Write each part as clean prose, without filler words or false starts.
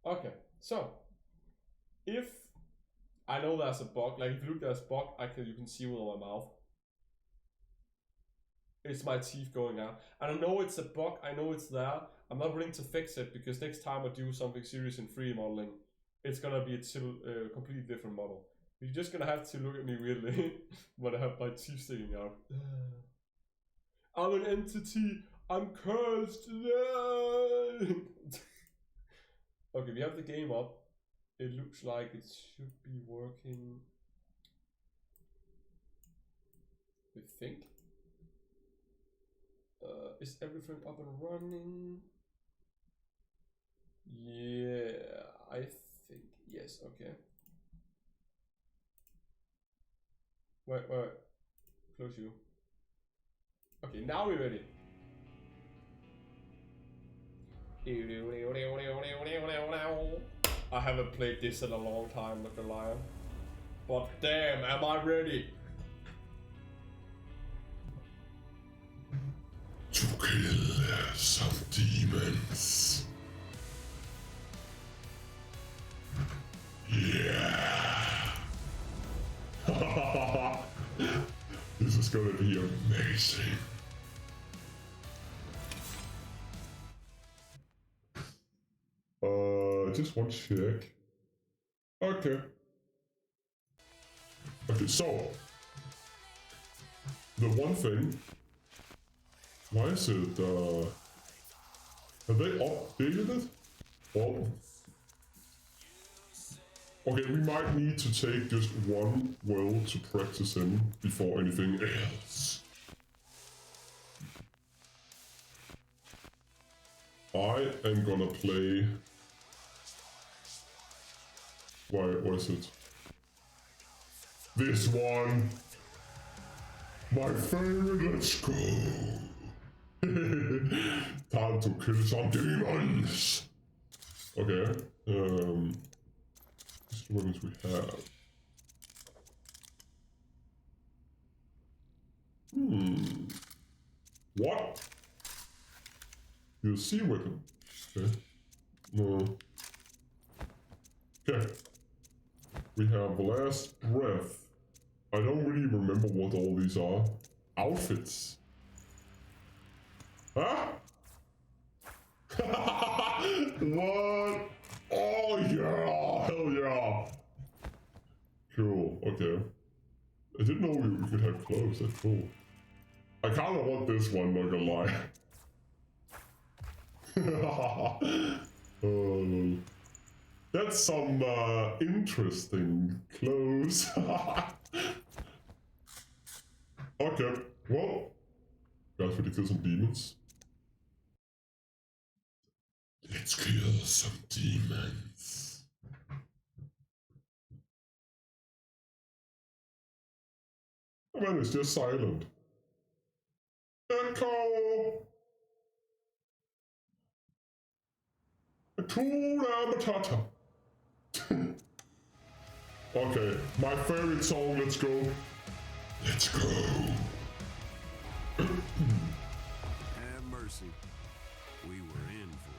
Okay, so if I know there's a bug, like if you look there's a bug, you can see with my mouth. It's my teeth going out. I don't know it's a bug, I know it's there. I'm not willing to fix it because next time I do something serious in 3D modeling, it's gonna be a completely different model. You're just gonna have to look at me weirdly when I have my teeth sticking out. I'm an entity, I'm cursed. Okay, we have the game up. It looks like it should be working. I think. Is everything up and running? Yeah, I think yes. Okay. Wait. Close you. Okay, now we're ready. I haven't played this in a long time, not gonna lie. But damn, am I ready? To kill some demons. Yeah. This is gonna be amazing. Just one check. Okay. Okay, so the one thing. Why is it? Have they updated it? Well, okay, we might need to take just one world to practice in before anything else. I am gonna play. What is it? This one. My favorite. Let's go. Time to kill some demons. Okay. These weapons we have. What? You see weapon. Okay. No. Okay. We have Last Breath. I don't really remember what all these are. Outfits. Huh? What? Oh yeah! Hell yeah! Cool, okay. I didn't know we could have clothes, that's cool. I kinda want this one, not gonna lie. That's some interesting clothes. Okay, well, guys, we kill some demons. Let's kill some demons. Oh man, it's just silent. Echo! Hakuna Matata. Okay, my favorite song, let's go. Let's go. Have mercy. We were in for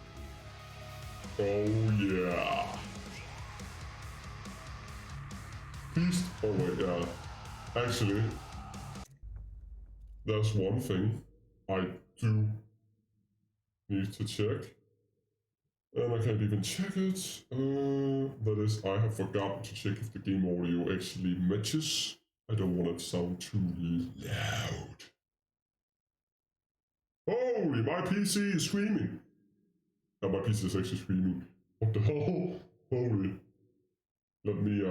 it Oh here. yeah. Beast. Oh wait, yeah. Actually, there's one thing I do need to check. And I can't even check it. That is, I have forgotten to check if the game audio actually matches. I don't want it to sound too loud. Holy, my PC is screaming. No, my PC is actually screaming. What the hell? Holy. Let me,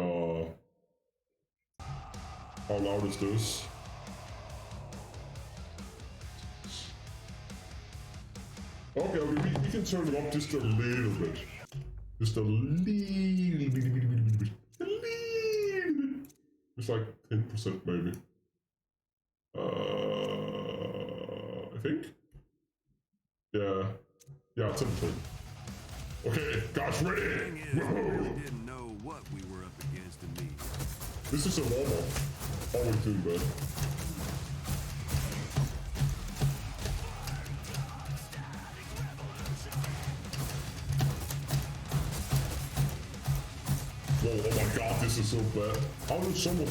how loud is this? Okay, we can turn it up just a little bit. Just a little bit. It's like 10% maybe. I think? Yeah. Yeah, 10%. Okay, guys, ready? We really didn't know what we were up against to meet. This is a warm-up. Always doing bad. Whoa, oh my god, this is so bad. I was so much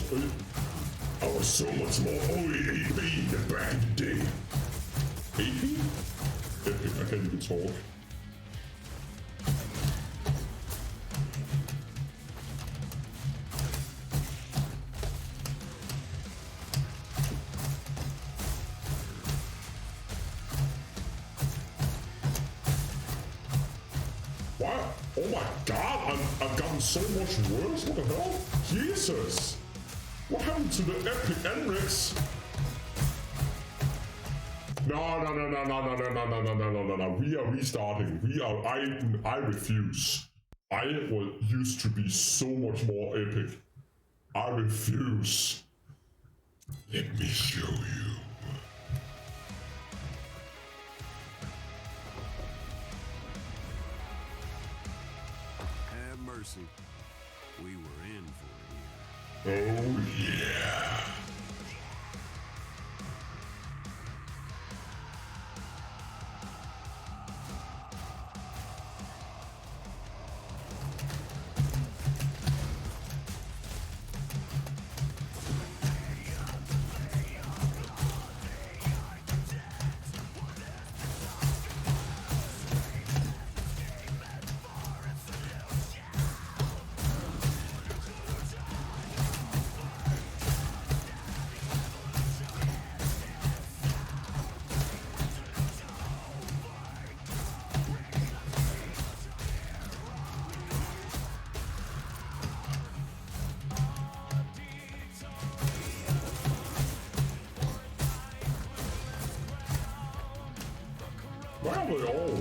I was so much more OEAP than back in the day. AP? Epic, I can't even talk. Wow, oh my god, I've gotten so much worse, what the hell? Jesus! What happened to the epic Anrex? No. We are restarting. I refuse. I used to be so much more epic. I refuse. Let me show you. Have mercy. We were in for it here. Oh yeah. Where are they all?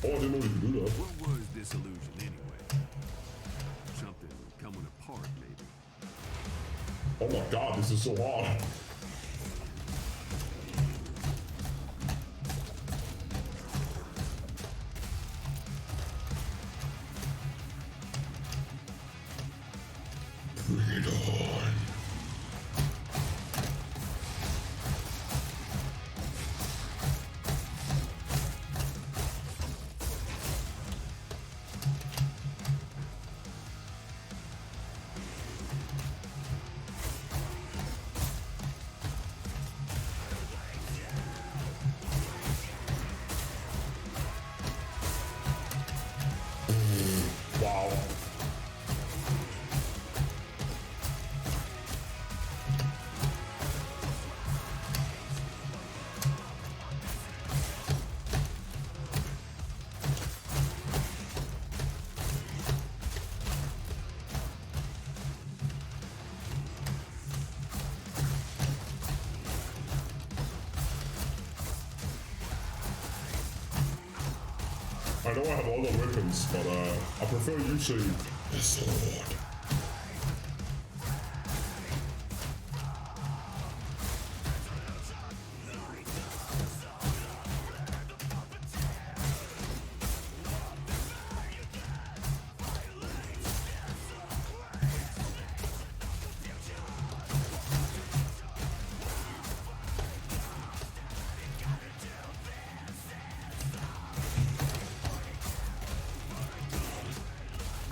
Oh, I didn't know you could do that. What was this illusion anyway? Something coming apart, maybe. Oh my god, this is so hard. Bring it on. Wow. I know I have other weapons, but I prefer using the sword.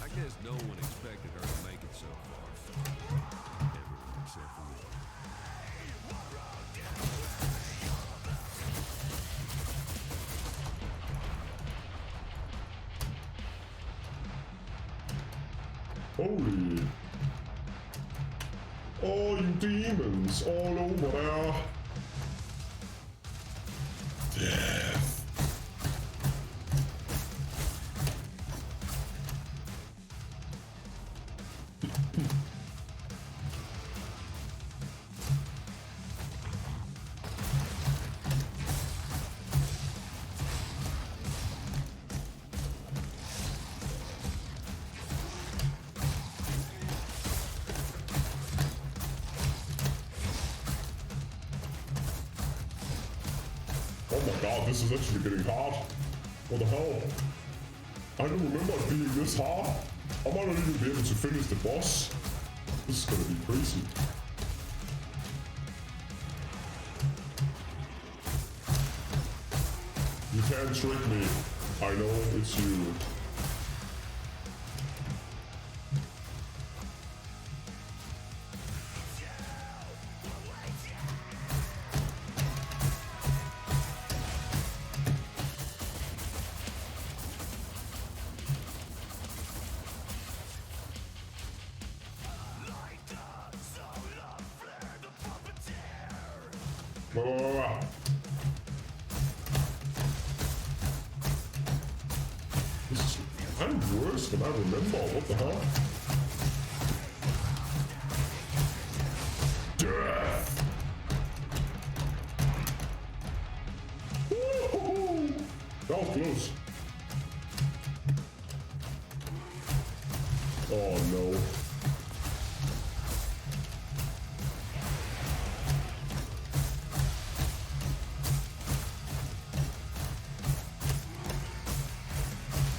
I guess no one expected her to make it so far. Everyone except for me. Holy. Oh, you demons all over there. Death. Oh my god, this is actually getting hard. What the hell? I don't remember it being this hard. I might not even be able to finish the boss. This is gonna be crazy. You can't trick me. I know it's you. Blah. This is kind of worse than I remember. What the hell? Death! Woo-hoo-hoo! That was close. Oh no.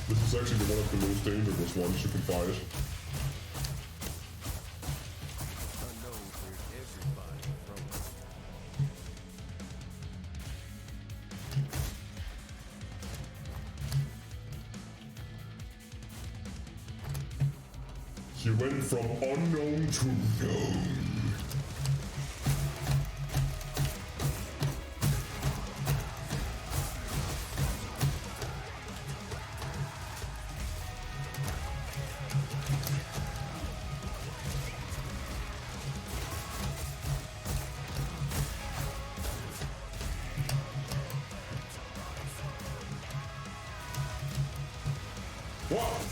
This is actually one of the most dangerous ones you can fight. Unknown cleared everybody from it. He went from unknown to known. What?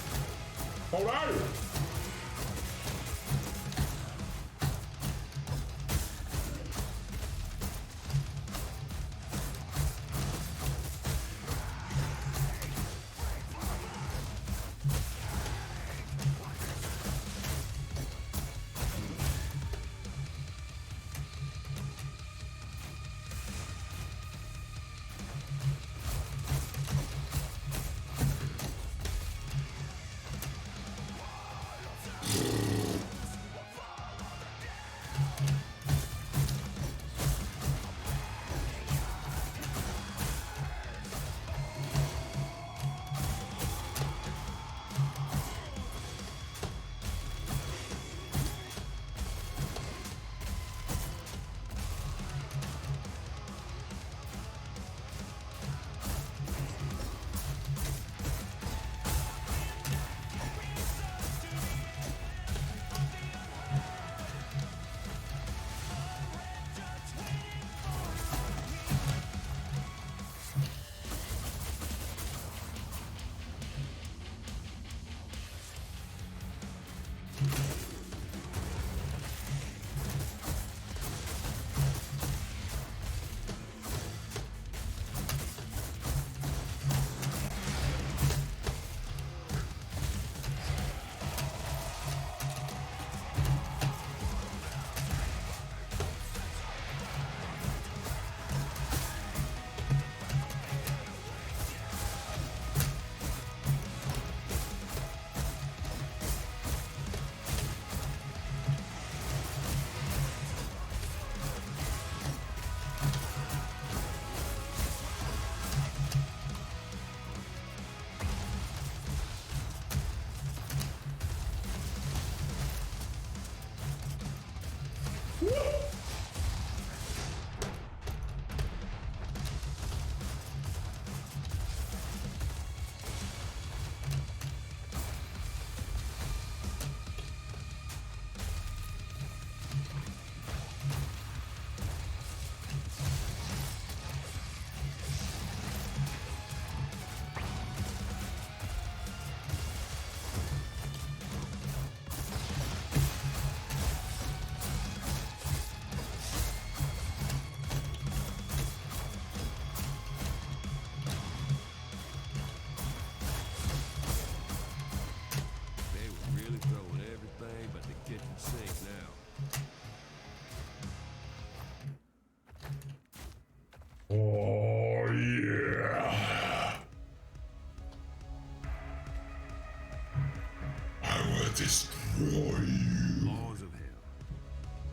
How are you?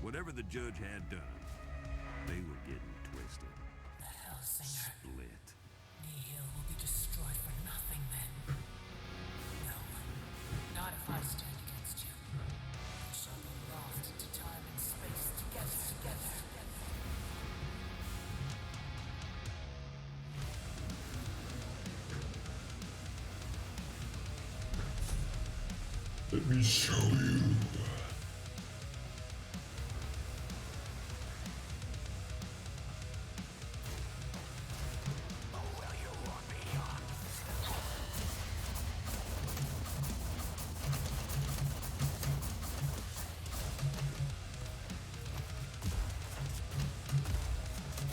Whatever the judge had done, they were getting twisted. The Hellsinger. Split. Nihil will be destroyed for nothing then. No. Not if I stand against you. We shall be lost into time and space together. Let me show you.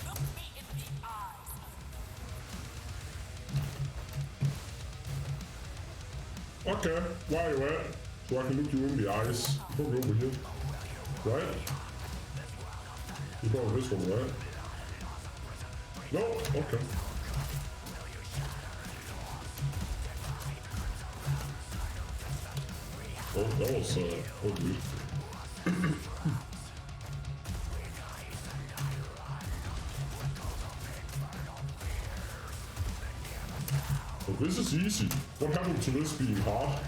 Look me in the eyes. Okay, where you at? So I can look you in the eyes. Don't go over here. Right? You go this one, right? No? Okay. Oh, that was ugly. Oh, this is easy. What happened to this being hard?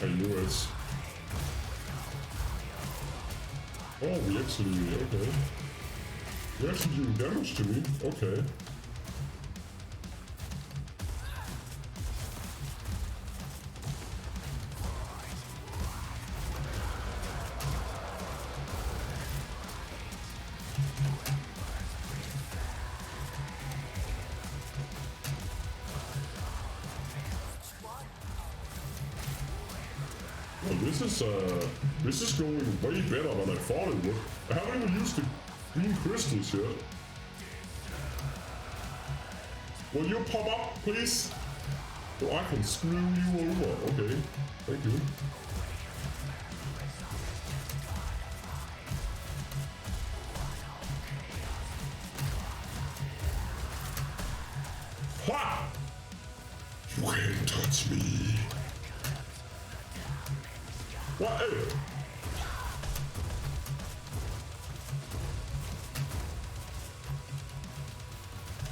I knew it. Oh, we actually, okay. You're actually doing damage to me, okay. Well, this is going way better than I thought it would. I haven't even used the green crystals yet. Will you pop up, please? So I can screw you over. Okay, thank you. Ha! You can't touch me. What?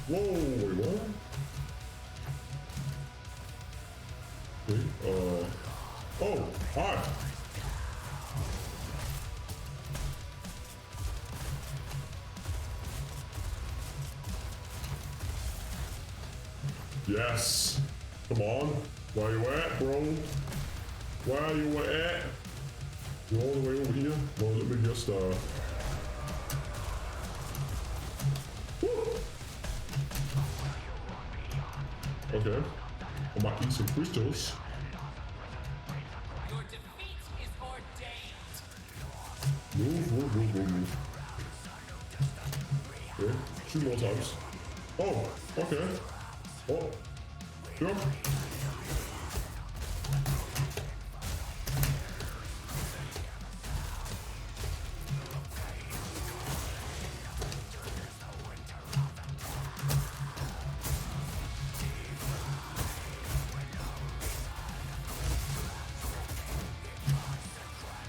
Whoa, wait, what? Okay, oh, hi! Yes! Come on! Where you at, bro? Where you at? You all the way over here? Well, let me just, Woo! Okay. I might eat some crystals. Your defeat is ordained. Move. Okay, 2 more times. Oh, okay. Oh, sure.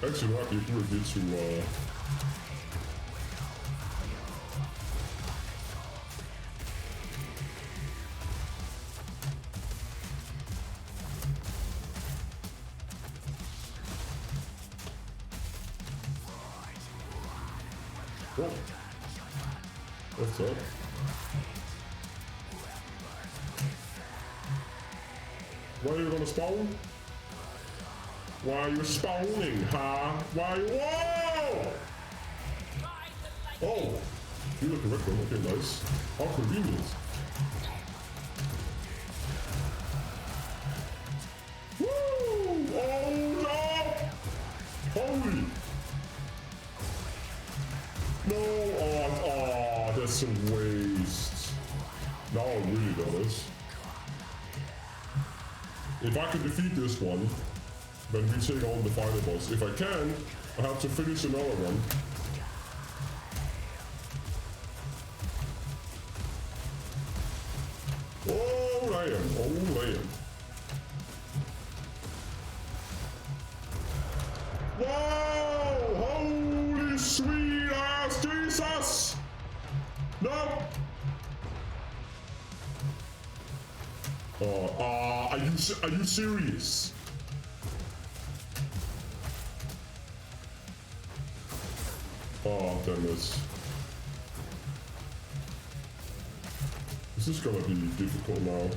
Actually, not if we get to, Oh, what's up? Where are you gonna spawn? Why are you spawning, huh? Why? Whoa! Oh, you look correct one. Okay, nice. How convenient. Woo! Oh no! Holy! No! Oh, that's a waste. Now I really got this. If I can defeat this one, then we take on the final boss. If I can, I have to finish another one. man, oh man. Whoa! Holy sweet ass Jesus! No! Are you serious? Oh, damn it. This is gonna be difficult now.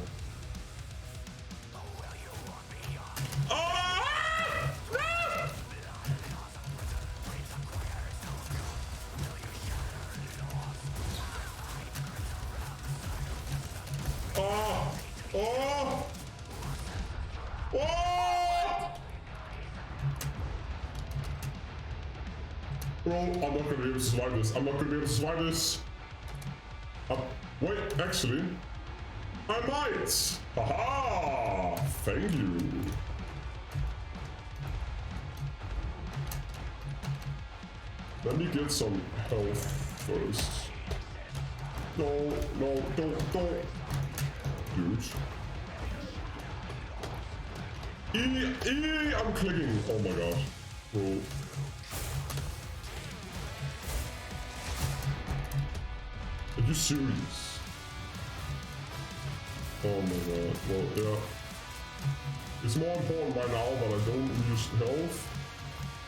Bro, I'm not gonna be able to survive this. I'm not gonna be able to survive this. Wait, actually, I might. Haha! Thank you. Let me get some health first. No, don't. Dude. I'm clicking. Oh my god. Bro. Are you serious? Oh my god. Well, yeah. It's more important by now that I don't use health.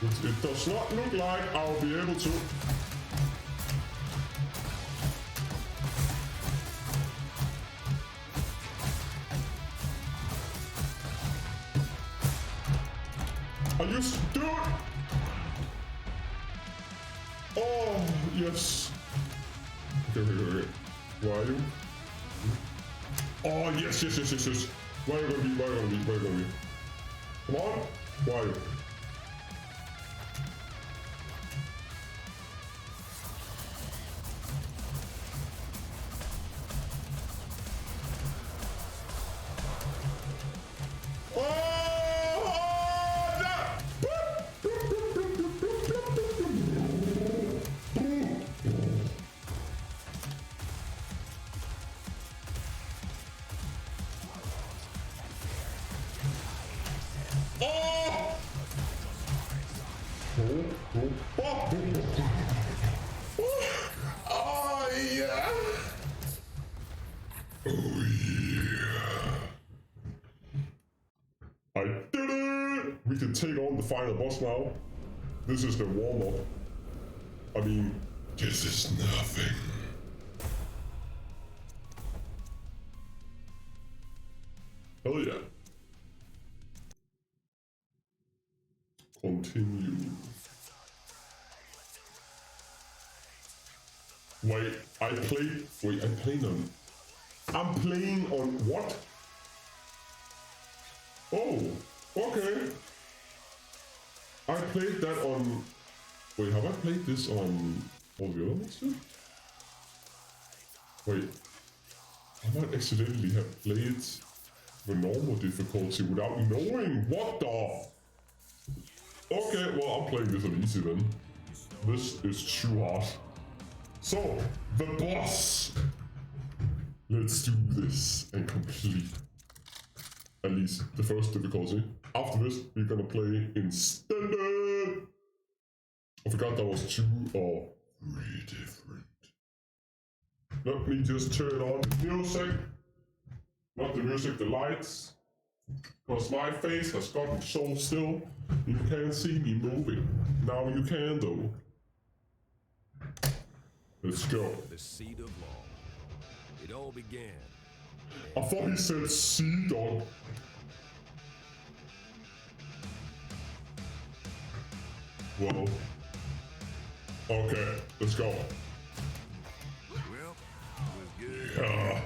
Which it does not look like I'll be able to. Are you dude? Oh, yes. Okay. Where are you? Oh, yes. Where are you gonna be? Come on. Where are you? I did it! We can take on the final boss now. This is the warm-up. I mean, this is nothing. Hell yeah. Continue. Wait, I'm playing on what? Oh, okay. I played that on... Wait, have I played this on all the other ones too? Wait, I might accidentally have played the normal difficulty without knowing what the... Okay, well, I'm playing this on easy then. This is too hard. So, the boss! Let's do this and complete at least the first difficulty. After this, we're gonna play in standard. I forgot that was 2 or 3 different. Let me just turn on the music. Not the music, the lights. Because my face has gotten so still, you can't see me moving. Now you can though. Let's go. The seed of law. It all began. I thought he said sea dog. Whoa. Okay, let's go. Well, it was good. Yeah.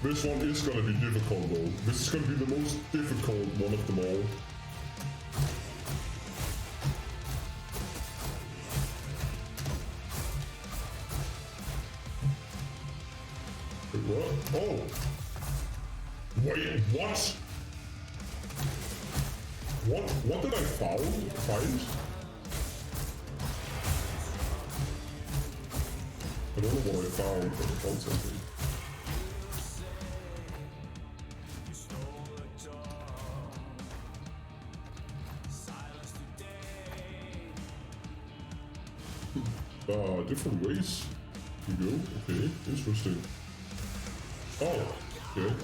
This one is gonna be difficult though. This is gonna be the most difficult one of them all. Wait, what? Oh! Wait, what? What did I find? I don't know what I found, but I found something. Different ways to go. Okay, interesting. Oh, okay.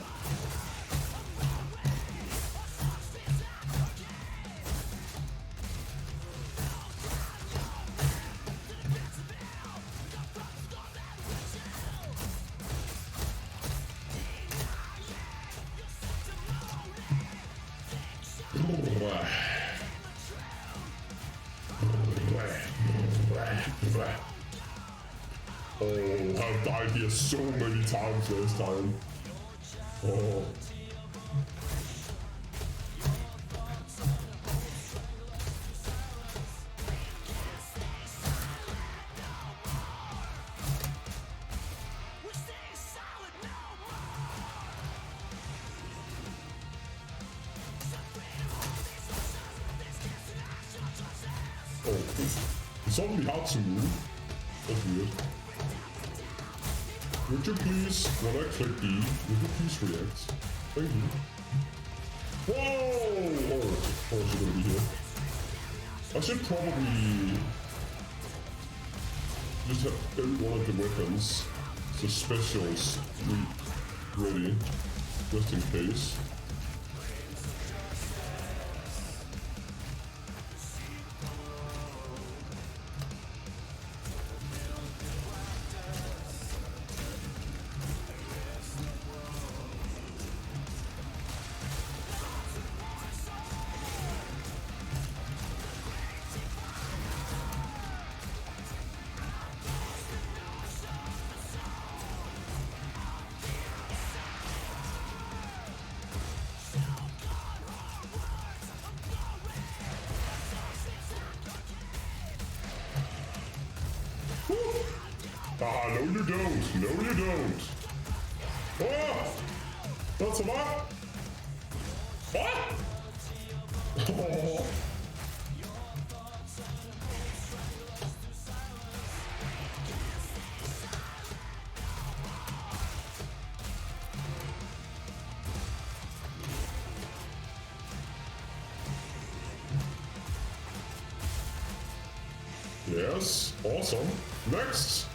Oh, I've died here so many times last time. Oh. Oh, it's suddenly hard to move. That's weird. Would you please, when I click E, would you please react? Thank you. Whoa! Oh, of course you're gonna be here. I should probably just have every one of the weapons, the specials, ready, just in case. Ah, no you don't. No you don't. Oh! That's a lot. Ah! Oh. Yes, awesome. Next!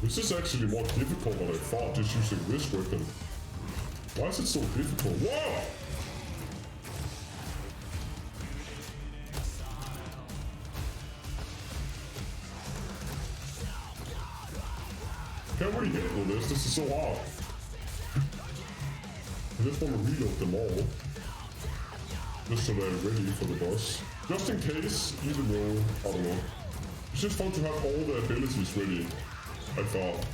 This is actually more difficult than I thought, just using this weapon. Why is it so difficult? Whoa! Can we handle this? This is so hard. I just want to reload them all. Just so they're ready for the boss. Just in case, even though, I don't know. It's just fun to have all the abilities ready, I thought.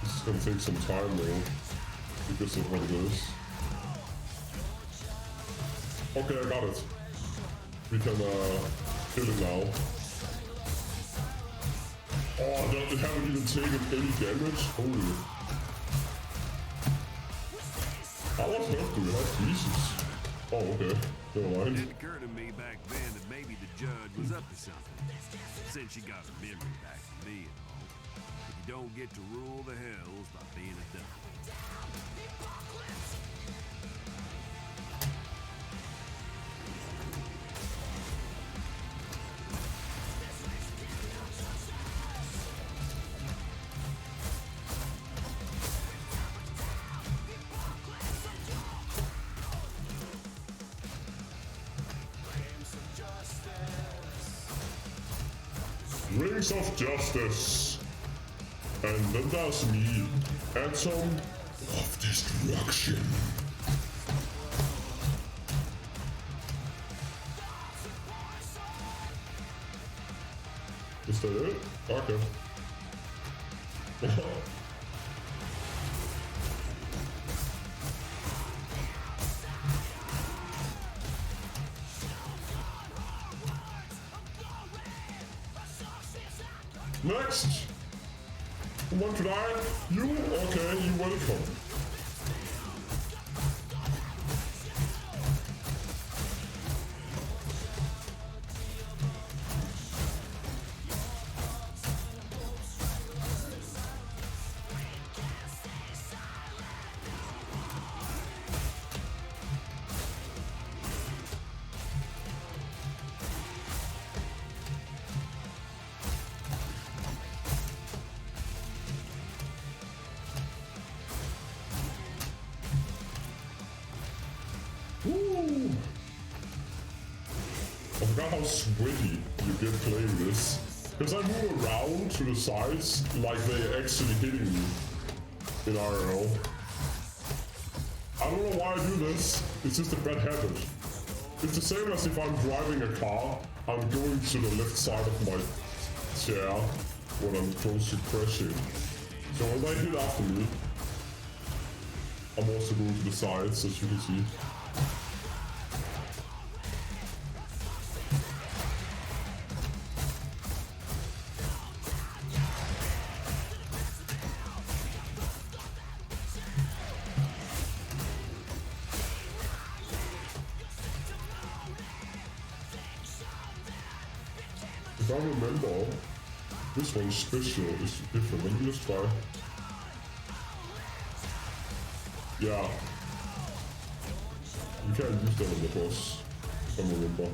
This is gonna take some time though, because of what it is. Okay, I got it. We can kill it now. Oh, they haven't even taken any damage? Holy. How much health do we have? Jesus. Oh, okay. Never It mind. didn't occur to me back then that maybe the judge was up to something, since she got her memory back from me and all. But you don't get to rule the hells by being a dummy. Rings of Justice. And then there's me. Atom of Destruction. Is that it? Okay. Next! Who want to die? You? Okay, you welcome. Woo! I forgot how sweaty you get playing this. Because I move around to the sides like they're actually hitting me in RL. I don't know why I do this, it's just a bad habit. It's the same as if I'm driving a car, I'm going to the left side of my chair when I'm close to crashing. So when they hit after me, I'm also going to the sides, as you can see. If I remember, this one's special is different. Let me just try. Yeah. You can't use that on the boss, if I remember.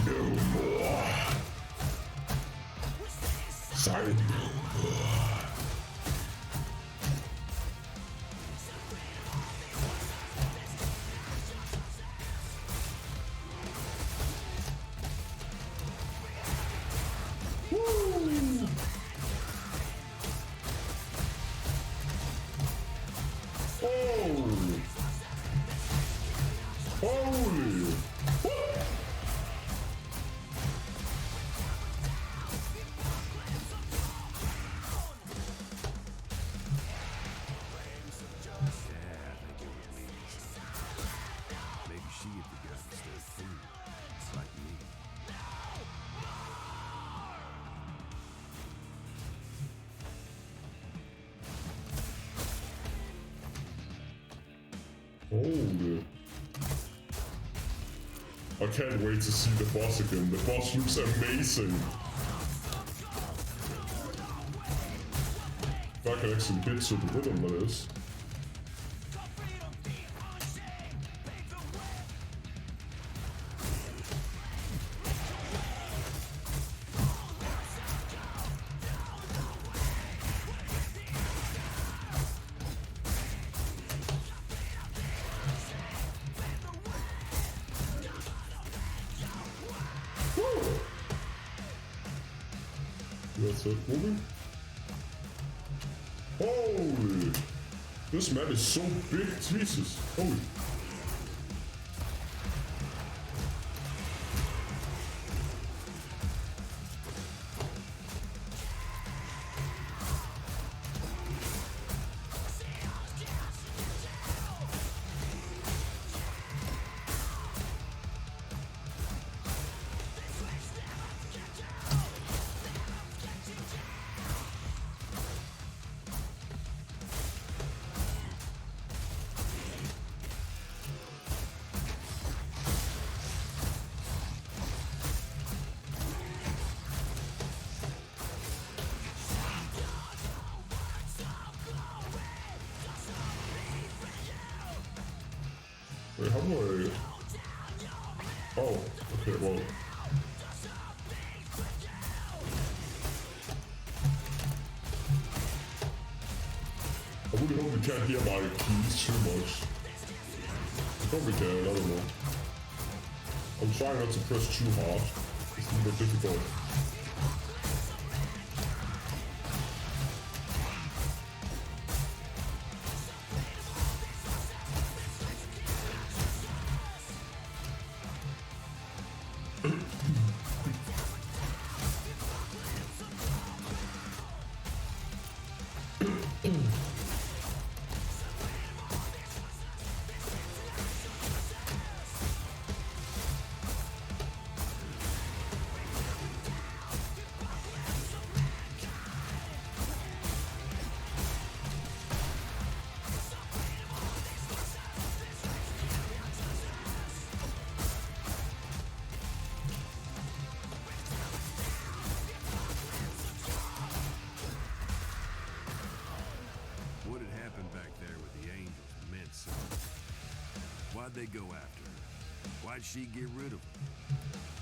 No more. Sign no more. Holy! Maybe she had forgotten to stay food. It's like me. Holy. I can't wait to see the boss again. The boss looks amazing. If I can actually hit to the rhythm, that is. That's it, moving. Holy! This map is so big, Jesus. Holy. Wait, how do I... Oh, okay, well... I really hope you can't hear my keys too much. You probably can, I don't know. I'm trying not to press too hard. It's a little bit difficult. they go after her? Why'd she get rid of them?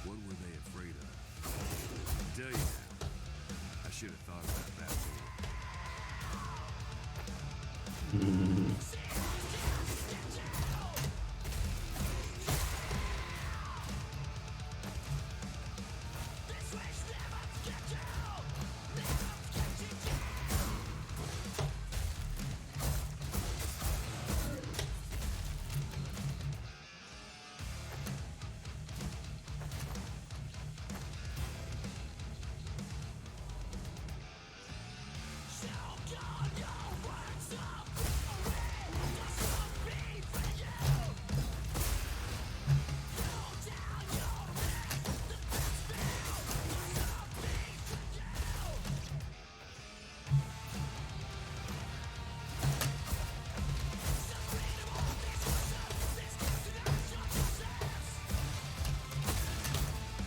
What were they afraid of? I'll tell you now, I should have thought about that more.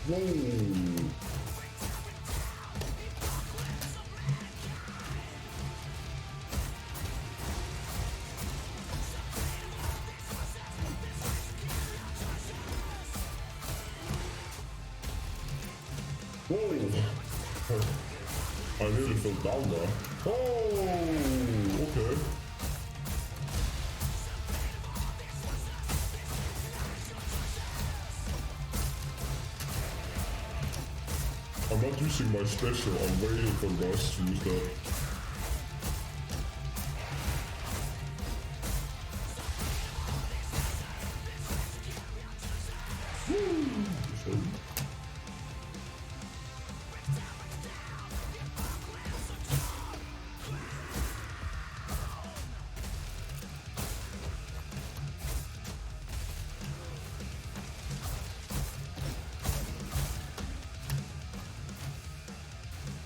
Whoa! Whoa! I nearly fell down there. Oh! Okay. I'm not using my special, I'm waiting for the boss to use that.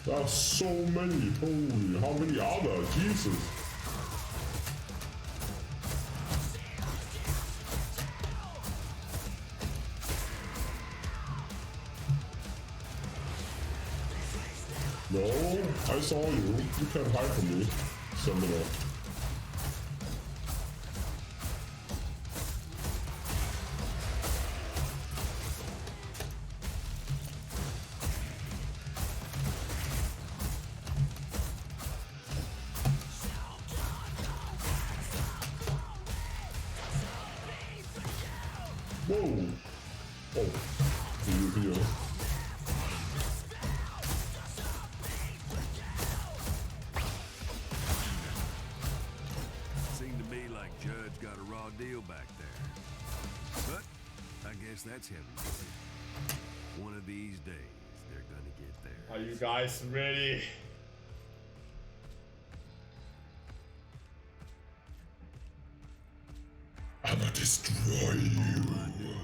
That's so many, holy, how many are there? Jesus! No, I saw you. You can't hide from me. Seminar. Whoa! Oh, you here. Seemed to me like Judge got a raw deal back there. But I guess that's heaven for you. One of these days, they're gonna get there. Are you guys ready? I'ma destroy you. All I knew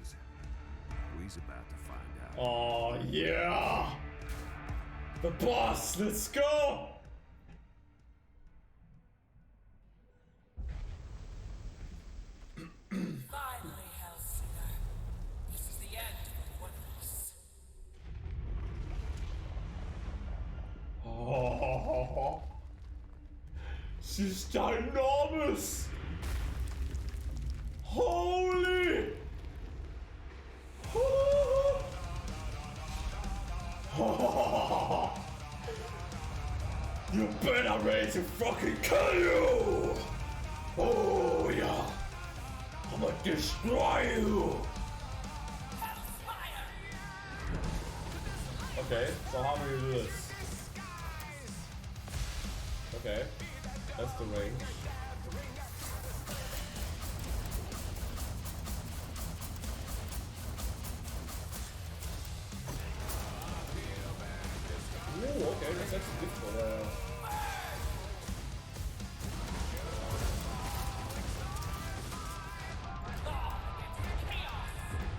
was we's about to find out. Oh yeah! The boss, let's go! Finally, Hellsinger. This is the end of one of us. Oh, she's ginormous! Holy! You better ready to fucking kill you! Oh yeah! I'ma destroy you! Okay, so how do we do this? Okay, that's the range. Ooh, okay, that's actually difficult.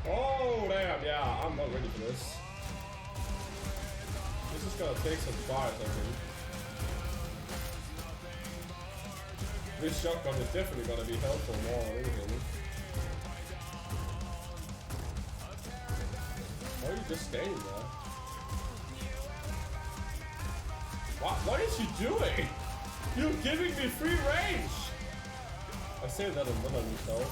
Oh damn, yeah, I'm not ready for this. This is gonna take some tries, I think. This shotgun is definitely gonna be helpful more than anything. Why are you just standing there? What is she doing? You're giving me free range! I say that another though.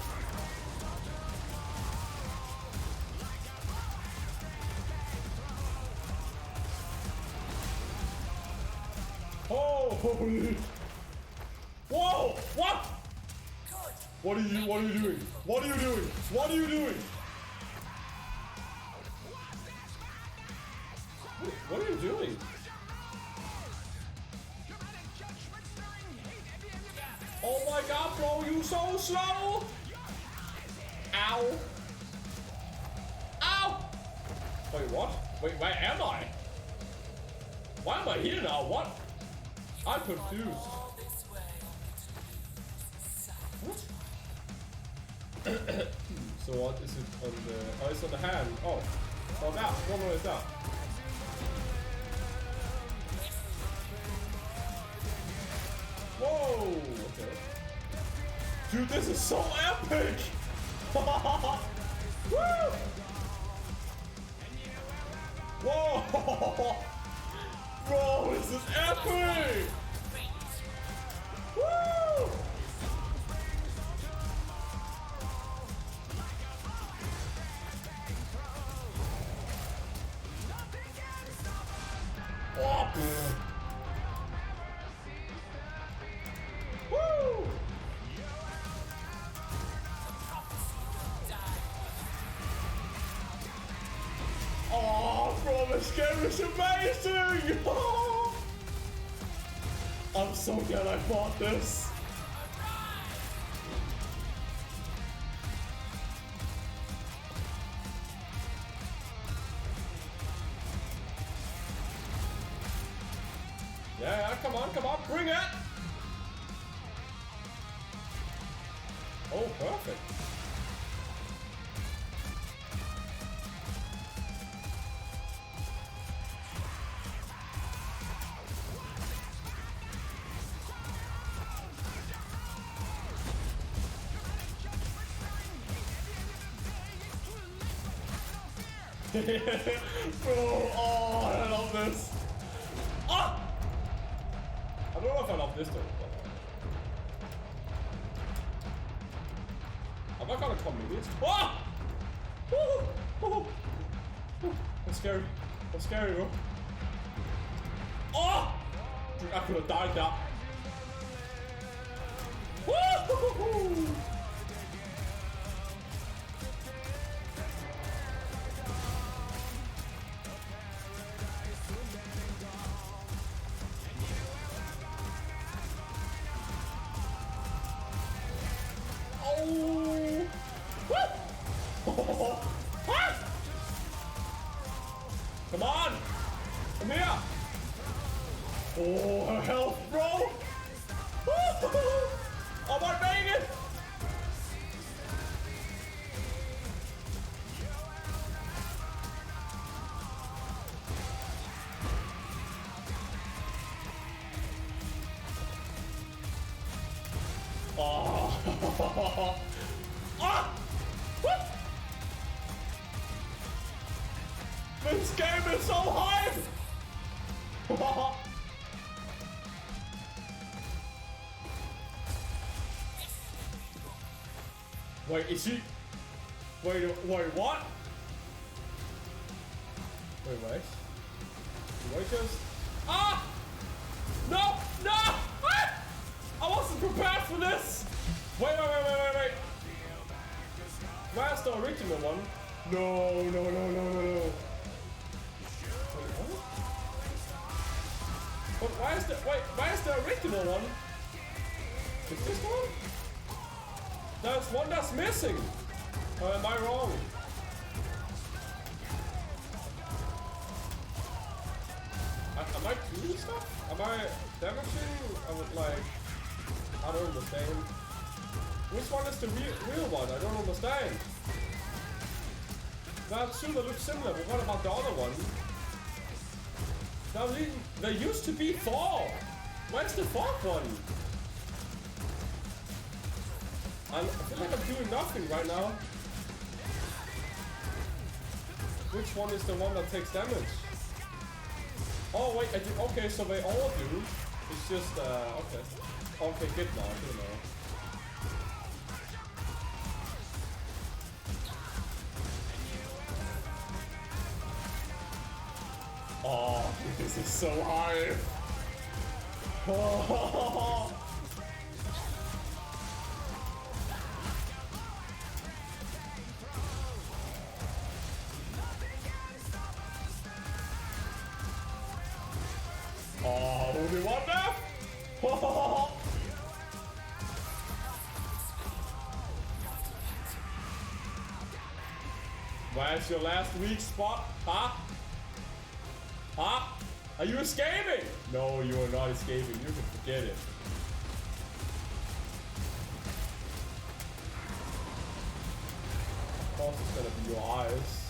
Holy! Whoa! What? What are you doing? What are you doing? What are you doing? What are you doing? Oh my god, bro, you so slow! Ow! Ow! Wait, what? Wait, where am I? Why am I here now? What? I'm confused. What? So what is it on the... Oh, it's on the hand. Oh. Oh, that. What is that? Whoa! Okay. Dude, this is so epic! Woo! Whoa! Bro, this is epic! Woo! Oh, woo! Oh, bro, this game is amazing! I'm so glad I bought this. Yeah, come on, bring it! Oh, perfect. Bro, oh, I love this. Ah! I don't know if I love this though. Am I gonna come in this? Ah! Woo! Woo! Woo! That's scary. That's scary, bro. Oh! Dude, I could have died that. Woo! Come on! Come here! Oh, her health, bro! I might make it! Oh! Ah! This game is so hype! Wait, is he? Wait, what? Wait. Do I just? Ah! No! Ah! I wasn't prepared for this! Wait. Where's the original one? No. But where's the original one? Is this one? There's one that's missing. Or am I wrong? Am I doing stuff? Am I damaging? I would like... I don't understand. Which one is the real one? I don't understand. That two that look similar, but what about the other one? There used to be 4! Where's the 4th one? I feel like I'm doing nothing right now. Which one is the one that takes damage? Oh wait, okay, so they all do. It's just, okay. Okay, good now. Oh, this is so high. Oh. Oh, only one left! Oh. Where's your last weak spot? Huh? Huh? Are you escaping? No, you are not escaping. You can forget it. Of course it's gonna be your eyes.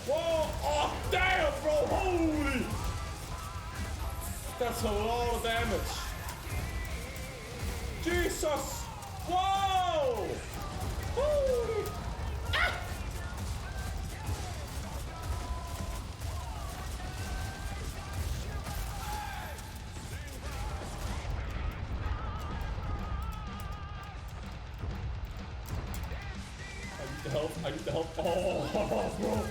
Whoa! Oh, damn, bro! Holy! That's a lot of damage. Jesus! Whoa! Holy! Ah! I need the help. I need the help. Oh, bro!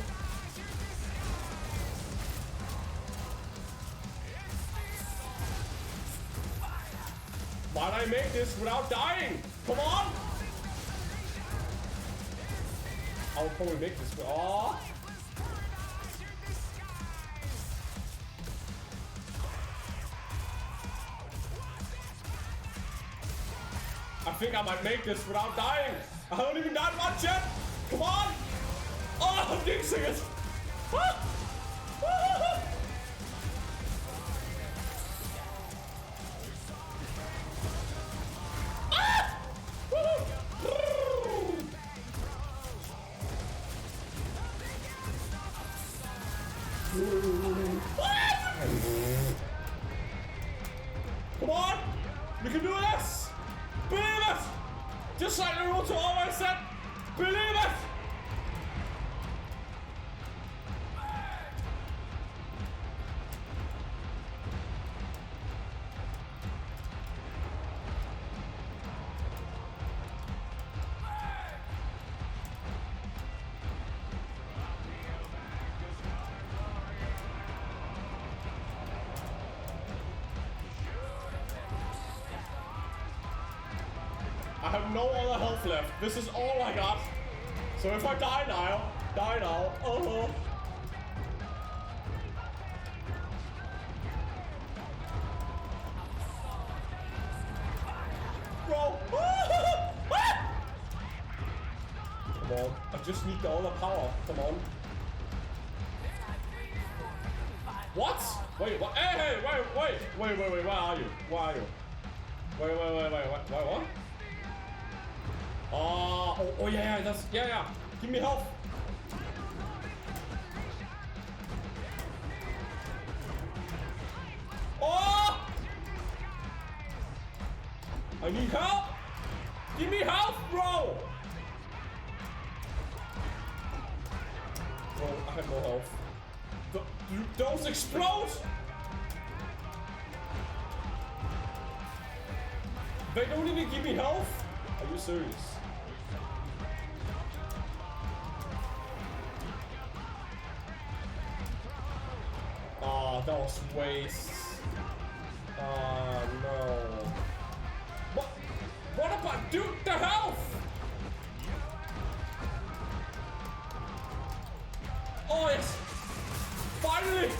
Why'd I make this without dying? Come on! I'll probably make this, but oh! I think I might make this without dying. I haven't even done much yet. Come on! Oh, I'm jinxing it! Ah! Ah! Come on! We can do this! Believe it! Just like Naruto always said, believe it! I have no other health left. This is all I got. So if I die now, oh. Bro. Come on. I just need the other power. Come on. What? Wait, what? Hey, wait, where are you? Where are you? Wait, what? Oh yeah, that's, yeah. Give me health. Oh! I need help. Give me help, bro. Bro, I have no health. Those explode. They don't even give me health. Are you serious? Oh, that was waste. Oh no. What about, dude, the health? Oh yes! Finally!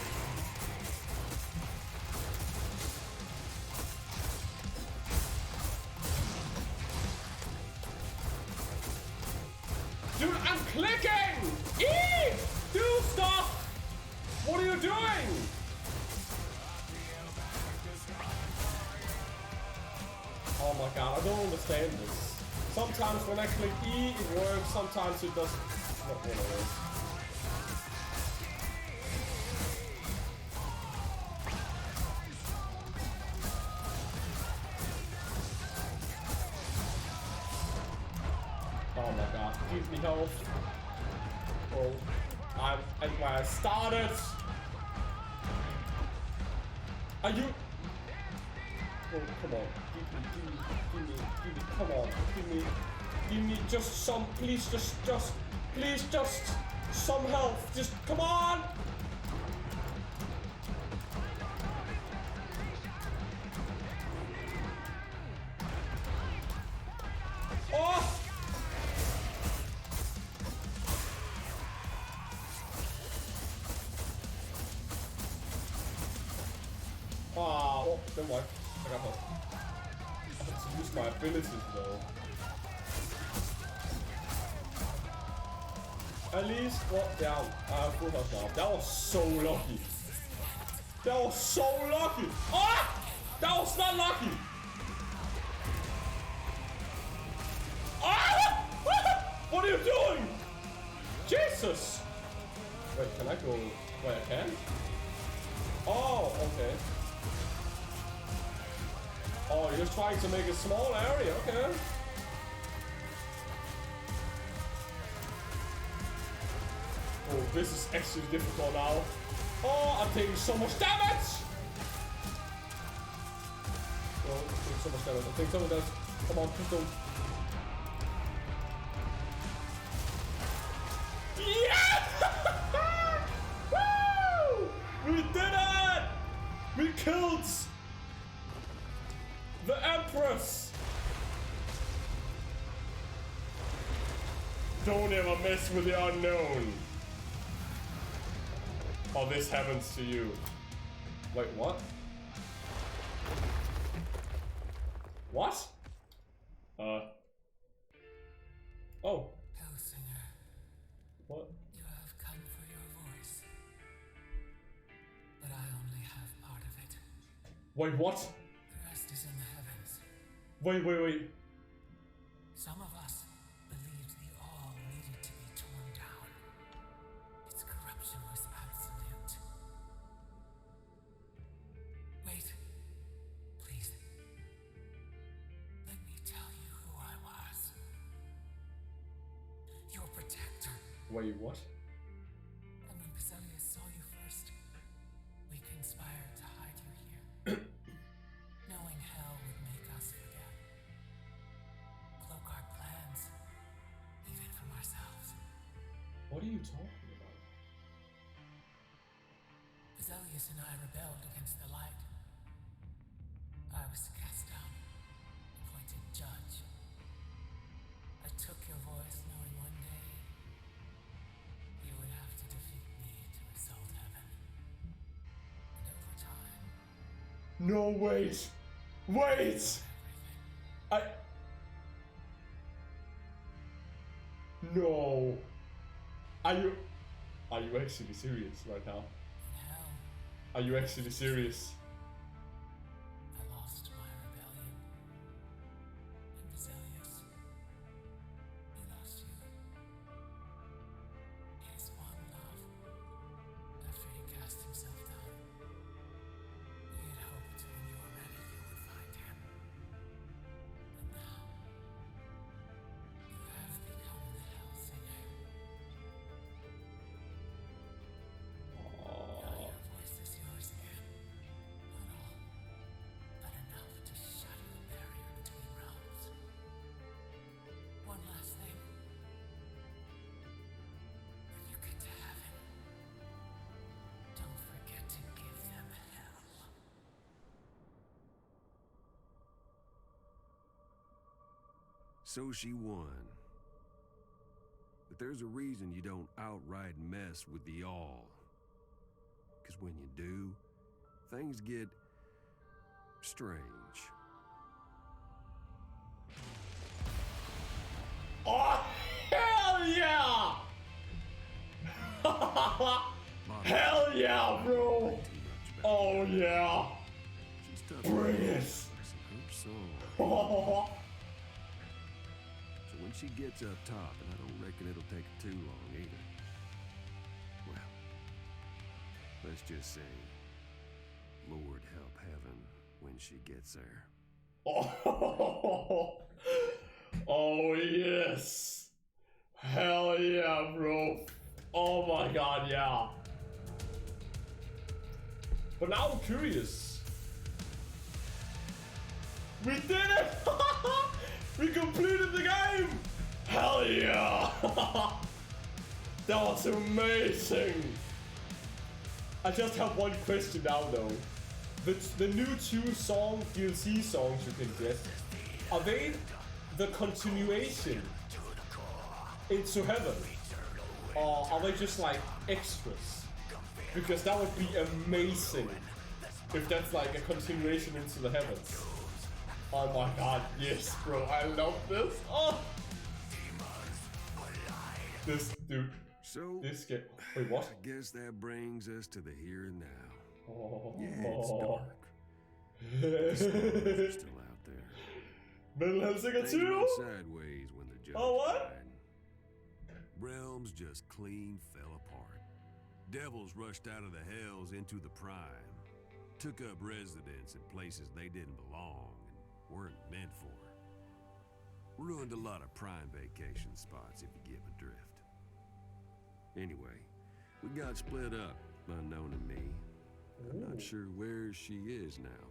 Dude, I'm clicking! Eee! Dude, stop! What are you doing? Oh my god, I don't understand this. Sometimes when I click E, it works, sometimes it doesn't. Not one of those. Oh my god, give me health. Oh, I'm at where I started. Are you? Oh, come on. Give me, come on. Give me just some, please just. Some health. Just come on. Oh! Oh, don't worry. I got help. I have to use my abilities though. At least, well, down. I have full health now. That was so lucky. That was so lucky. Ah! That was not lucky. Ah! What are you doing? Jesus! Wait, can I go? Wait, I can? Oh, okay. Oh, you're just trying to make a small area, okay. Oh, this is actually difficult now. Oh, I'm taking so much damage! Oh, I'm taking so much damage. I'm taking so much damage. Come on, please don't. Yeah! Woo! We did it! We killed the Empress! Don't ever mess with the unknown. Oh, this happens to you. Wait, what? What? Oh. Hellsinger, What? you have come for your voice. But I only have part of it. Wait, what? The rest is in the heavens. Wait. Some of us believed the all needed to be torn down. Its corruption was absolute. Wait. Please. Let me tell you who I was. Your protector. Wait, what? And when Basilius saw you first, we conspired to hide you here. Knowing hell would make us forget. Cloak our plans, even from ourselves. What are you talking about? Basilius and I rebelled against the light. I was cast down, appointed judge. I took your voice knowing one day you would have to defeat me to assault heaven. And over time, No, wait! Wait! No. Are you actually serious right now? in hell, Are you actually serious? I lost my rebellion. And Basilius, he lost you. His one love, after he cast himself down. We had hoped when you were ready you would find him. But now, you have become the Hellsinger. Now your voice is yours again. Not all, but enough to shatter the barrier between realms. One last thing. When you get to heaven, don't forget to give them hell. So she won. But there's a reason you don't outright mess with the all. Because when you do, things get strange. Oh, hell yeah! Hell yeah, bro! Oh yeah! She's tough. Bring it! Her song. Oh, So when she gets up top, and I don't reckon it'll take her too long either. Well, let's just say, Lord help heaven when she gets there. oh yes! Hell yeah, bro! Oh my god, yeah! But now I'm curious. We did it! We completed the game! Hell yeah! That was amazing! I just have one question now though. The new 2 DLC songs you can get, are they the continuation into heaven? Or are they just like extras? Because that would be amazing if that's like a continuation into the heavens. Oh my god, yes bro, I love this. Oh! This dude, So, this game. Wait, what? I guess that brings us to the here and now. Oh. Yeah, it's dark. The stars are still out there. Middle Hellsinger Things 2? went sideways when the judge Oh, what? died. Realms just clean fell apart. Devils rushed out of the hells into the prime, took up residence in places they didn't belong and weren't meant for. Ruined a lot of prime vacation spots, if you get my drift. Anyway, we got split up, unknown to me. I'm not sure where she is now.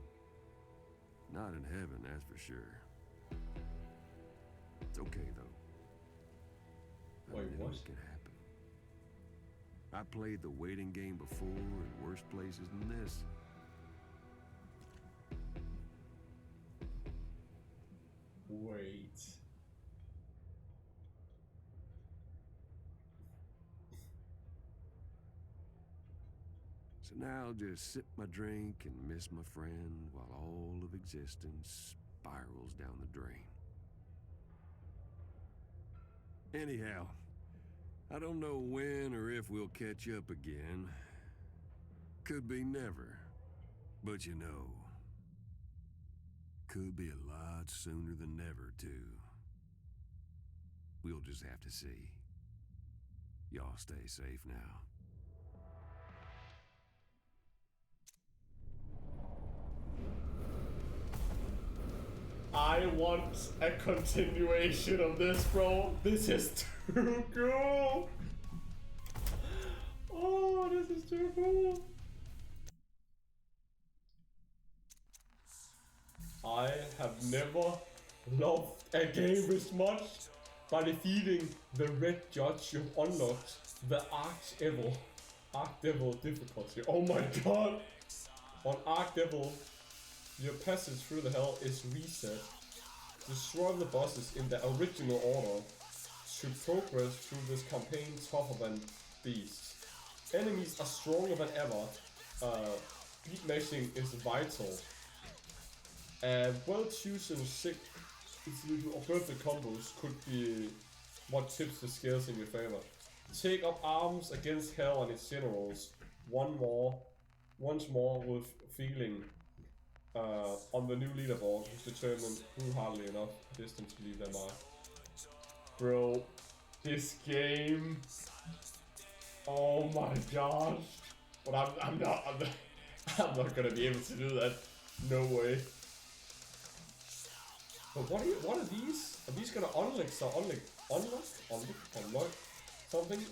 Not in heaven, that's for sure. It's okay, though. I Wait, knew what? it could happen. I played the waiting game before in worse places than this. Wait. So now I'll just sip my drink and miss my friend while all of existence spirals down the drain. Anyhow, I don't know when or if we'll catch up again. Could be never. But you know, could be a lot sooner than never, too. We'll just have to see. Y'all stay safe now. I want a continuation of this, bro. This is too cool. Oh, this is too cool. I have never loved a game this much. By defeating the red judge, you've unlocked the Archdevil difficulty. Oh my god! On Archdevil, your passage through the hell is reset. Destroy the bosses in the original order to progress through this campaign tougher than beasts. Enemies are stronger than ever. Beat mashing is vital. And well-chosen sick or perfect combos could be what tips the scales in your favor. Take up arms against hell and its generals. Once more with feeling on the new leaderboard, who's determined who hardly enough distance to leave their mark. Bro, this game. Oh my gosh. But I'm not gonna be able to do that. No way. But what are these? Are these gonna unlock something? I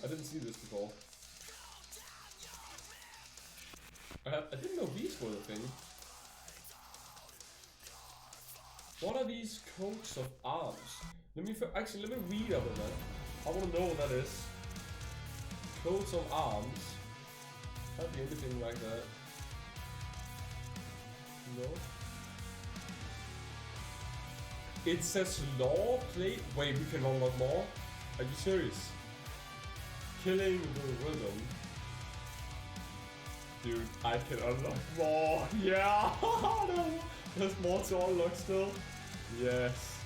didn't see this before. I didn't know these were the thing. What are these coats of arms? Let me read about that. I want to know what that is. Coats of arms. Can't be anything like that. No. It says law plate. Wait, we can unlock more? Are you serious? Killing the rhythm. Dude, I can unlock more. Yeah! No, there's more to unlock still. Yes.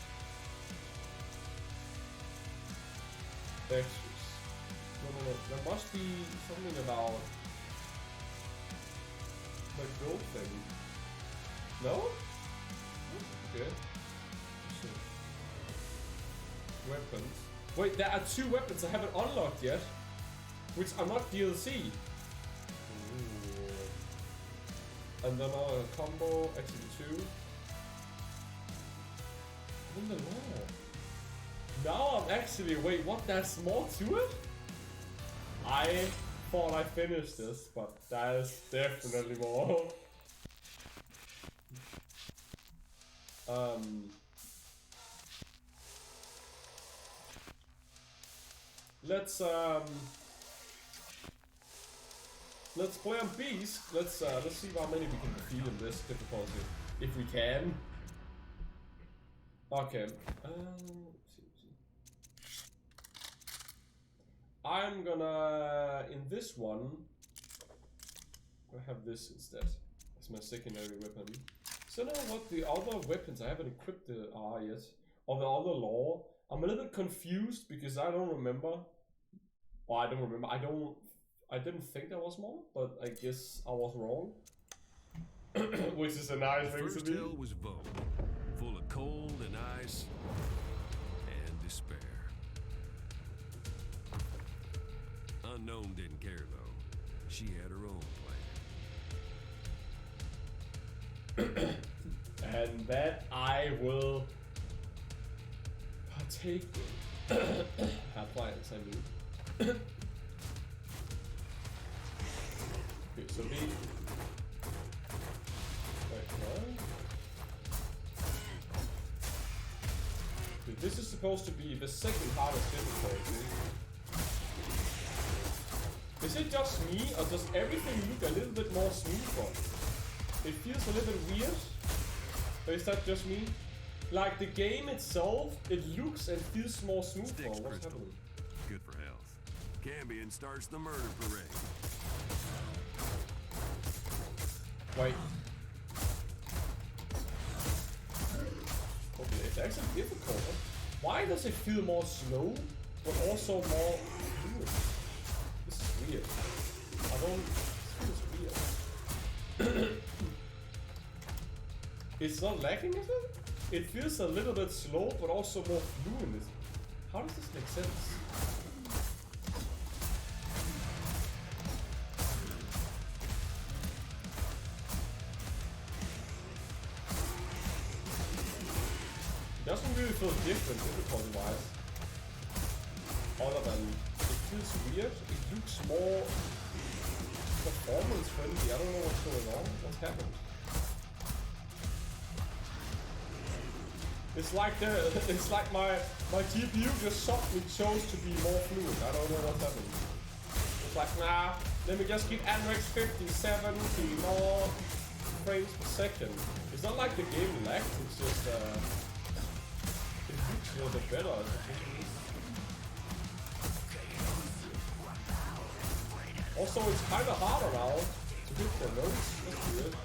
Extras. No. There must be something about the gold thing. No? Okay. Weapons. Wait, there are 2 weapons I haven't unlocked yet, which are not DLC. Ooh. And then a combo, actually 2. In the law. Now I'm actually, wait, what? There's more to it? I thought I finished this, but there's definitely more. let's play on Beast. Let's see how many we can defeat in this difficulty, if we can. Okay. Let's see. I'm gonna in this one. I have this instead as my secondary weapon. So now what the other weapons I haven't equipped are yet, or the other law. I'm a little bit confused because I don't remember. Well, I don't remember. I didn't think there was more, but I guess I was wrong. Which is a nice thing to First be. hell was Vogue, full of cold and ice and despair. Unknown didn't care though. She had her own plan. And that I will partake in. Have plans, I mean. Okay, so the... Wait, what? Okay, this is supposed to be the second hardest difficulty. Is it just me, or does everything look a little bit more smoother? It feels a little bit weird. Or is that just me? Like the game itself, it looks and feels more smoother. Sticks What's crystal. happening? Good for health. Cambion starts the murder parade. Wait. Okay, it's actually difficult. Why does it feel more slow, but also more fluid? This is weird. This feels weird. It's not lagging, is it? It feels a little bit slow, but also more fluid. How does this make sense? It doesn't really feel different difficulty-wise. Other than it feels weird. It looks more performance friendly. I don't know what's going on. What's happened? It's like my GPU just suddenly chose to be more fluid. I don't know what's happening. It's like, nah, let me just keep Anrex 50, 70 more frames per second. It's not like the game lagged, it's just it looks a little bit better. Also, it's kind of harder now to hit the notes. That's weird.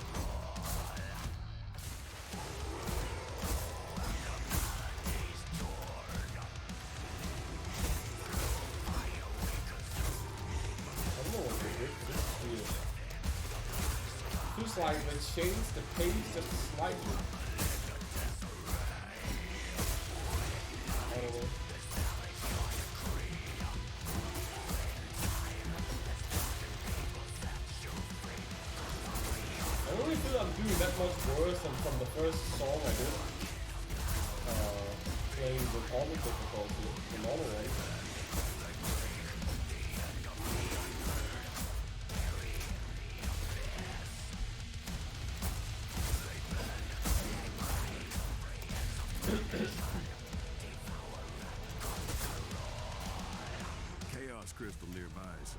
Feels like they changed the pace just slightly. I don't know. I don't really feel I'm doing that much worse than from the first song I did. Playing with all the difficulty, the normal way. Chaos crystal nearby, so.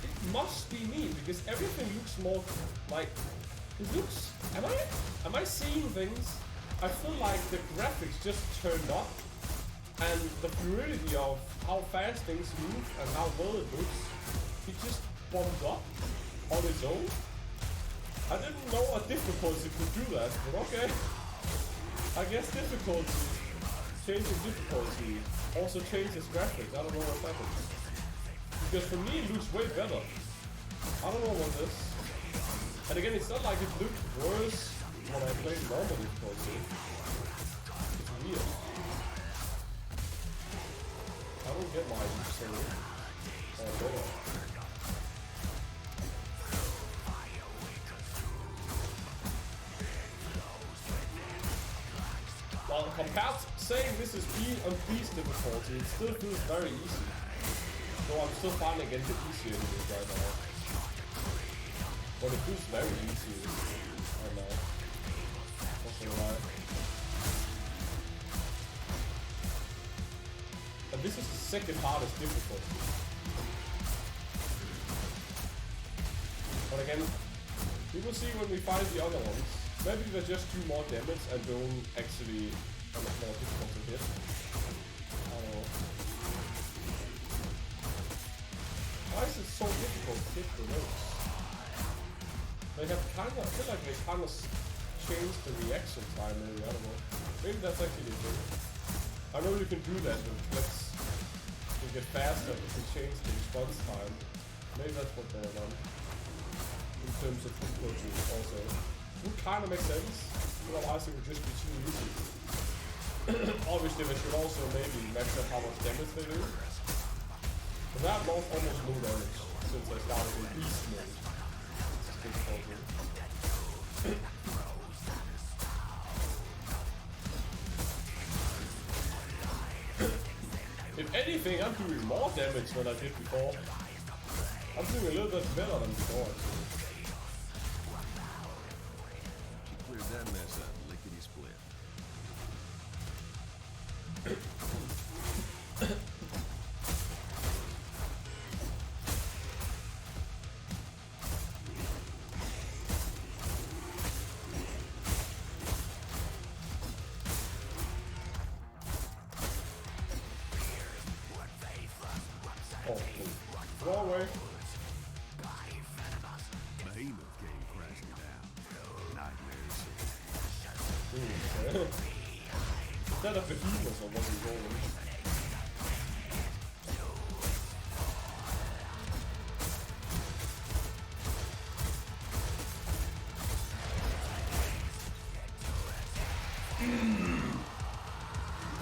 It must be me because everything looks more like it looks. Am I seeing things? I feel like the graphics just turned up, and the fluidity of how fast things move and how well it looks, it just bumped up on its own. I didn't know a difficulty could do that, but okay. I guess difficulty, changing difficulty, also changes graphics. I don't know what's happened. Because for me it looks way better. I don't know about this. And again, it's not like it looked worse when I played normal difficulty. It's weird. I don't get why it's so better. Well, compared to saying this is on Beast difficulty, it still feels very easy. So I'm still finding it easier to this right now. But it feels very easy right now. Also gonna lie. And this is the second hardest difficulty. But again, we will see when we find the other ones. Maybe they just do more damage and don't actually are more difficult to hit. I don't know. Why is it so difficult to hit the notes? They have kind of, I feel like they kind of changed the reaction time maybe, I don't know. Maybe that's actually the thing. I know you can do that with flips. You get faster, you can change the response time. Maybe that's what they're done. In terms of difficulty also. Would kind of make sense, otherwise it would just be too easy. Obviously they should also maybe max up how much damage they do. But that almost no damage since I started in beast mode. It's difficulty. If anything, I'm doing more damage than I did before. I'm doing a little bit better than before. She cleared that mess up, lickety split. Oh, cool. Wrong way. Behemoth came crashing down. Nightmares. Okay. Is that a behemoth or what is rolling?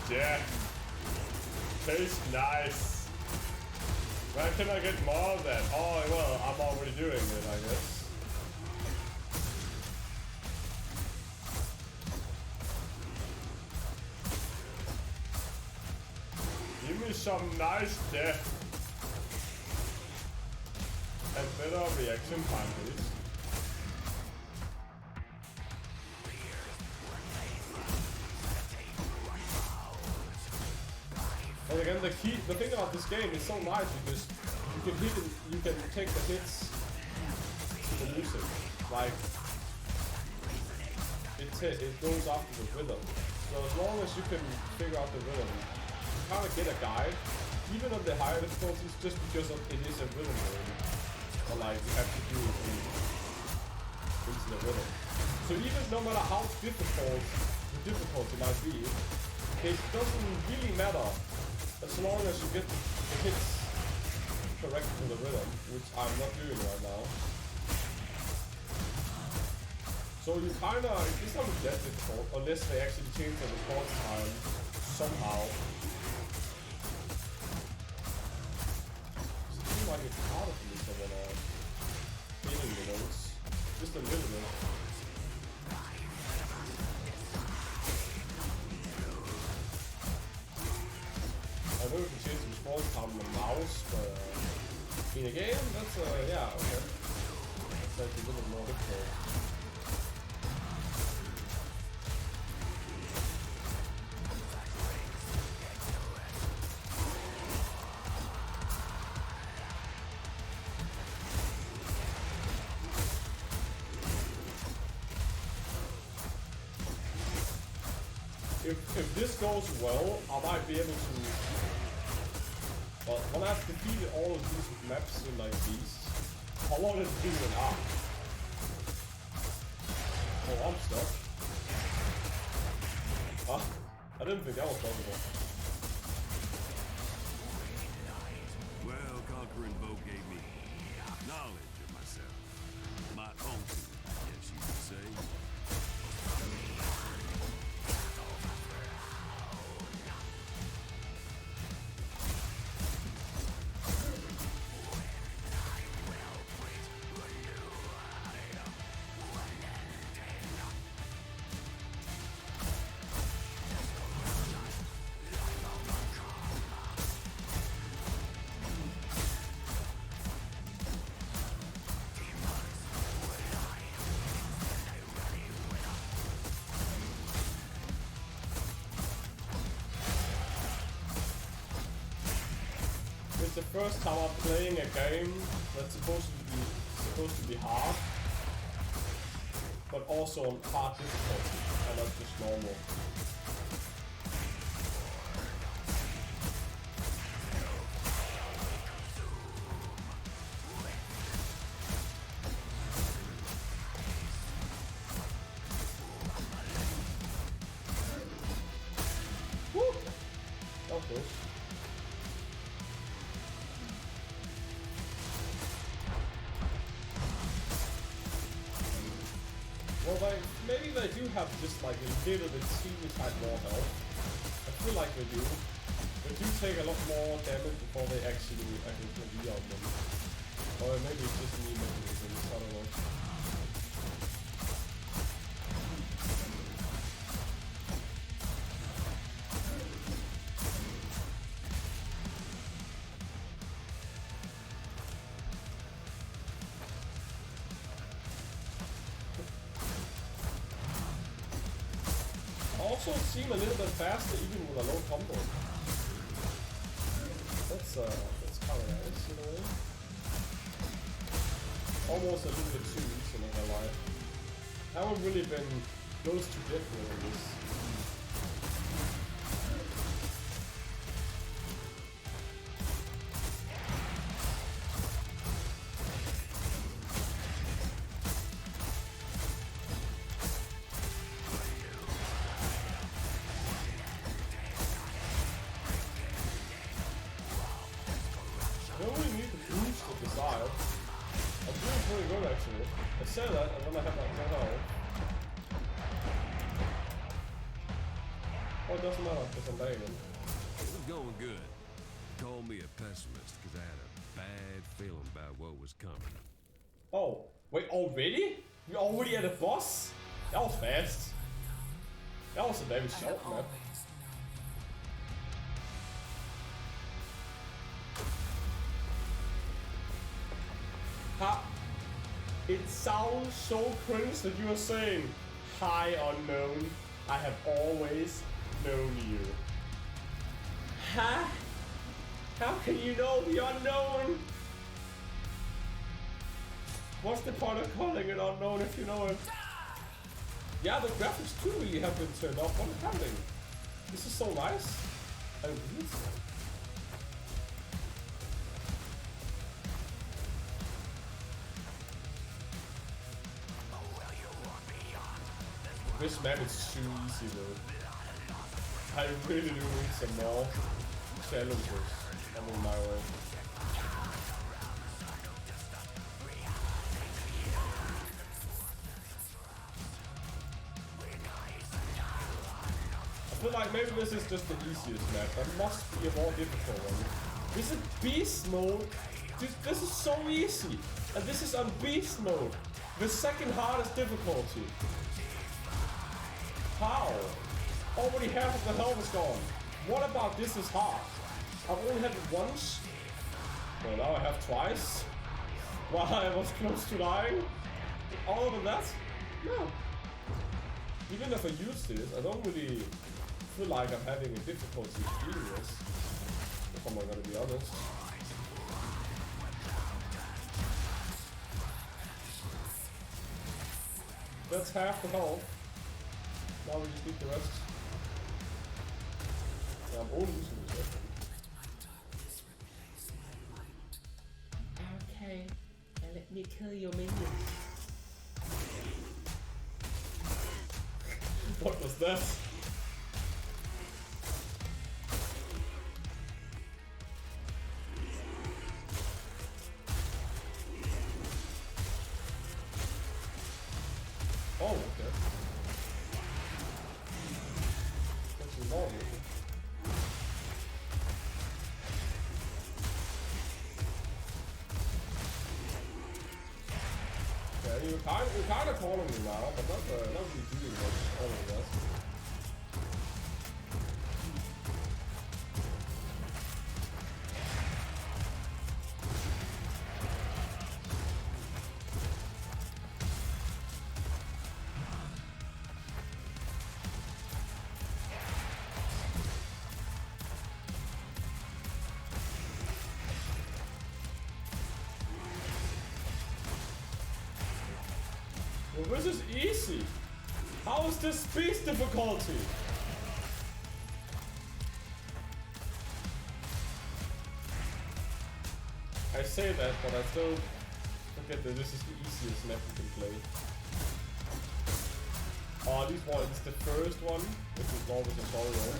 Yeah. Tastes nice. Where can I get more of that? Oh, well, I'm already doing it, I guess. Give me some nice death. And better reaction time, please. And again, the thing about this game is so nice because you can hit and you can take the hits to the music. Like it goes after the rhythm. So as long as you can figure out the rhythm, you kind of get a guide, even on the higher difficulties, just because it is a rhythm game. Or like you have to do it into the rhythm. So even no matter how difficult the difficulty might be, it doesn't really matter. As long as you get the hits correct to the rhythm, which I'm not doing right now. So you kinda, it's not that difficult, unless they actually change the response time somehow. It seems like it's harder for me than hitting the notes. Just a little bit. I know you can change the response time on the mouse, but in a game, that's yeah, okay. It's like a little more difficult. If this goes well, I might be able to. Well, when I've defeated all of these maps in like these, how long does it do an arc? Oh, I'm stuck. Huh? I didn't think that was possible. Well, conquering Vogue gave me knowledge of myself. My own, I guess you could say. it's the first time I'm playing a game that's supposed to be hard, but also on hard difficulty, and not just normal. Woo! That was close. Well, maybe they do have just like a little bit teeny tiny more health. I feel like they do. They do take a lot more damage before they actually re-out them. Or maybe it's just me making things, I don't know. Also seem a little bit faster even with a low combo. That's kind of nice in a way. Almost a little bit too easy, not gonna lie. I haven't really been close to different in this. Say that, and then I have like 10 health. Oh, it doesn't matter because I'm dying. It was going good. Called me a pessimist because I had a bad feeling about what was coming. Oh, wait, already? We already at a boss? That was fast. That was a very short map. Ha! It sounds so cringe that you are saying, "Hi unknown, I have always known you." Huh? How can you know the unknown? What's the point of calling it unknown if you know it? Yeah, the graphics too really have been turned off. What is happening? This is so nice. I really This map is too easy though. I really do need some more challenges coming my way. I feel like maybe this is just the easiest map. There must be a more difficult one. This is beast mode. This is so easy. And this is on beast mode. The second hardest difficulty. How? Already half of the health is gone. What about this is hard? I've only had it once. Well, now I have twice. While I was close to dying. All of that? No. Even if I use this, I don't really feel like I'm having a difficulty doing this. If I'm gonna be honest. That's half the health. Now we just need the rest. Yeah, I'm only using this weapon. Okay, now let me kill your minions. What was that? Oh, okay. Yeah, you're kind of calling me now, but not really doing much all of that. But this is easy. How is this beast difficulty? I say that, but I still forget that this is the easiest map you can play. Oh, this one is the first one, which is all the tutorial.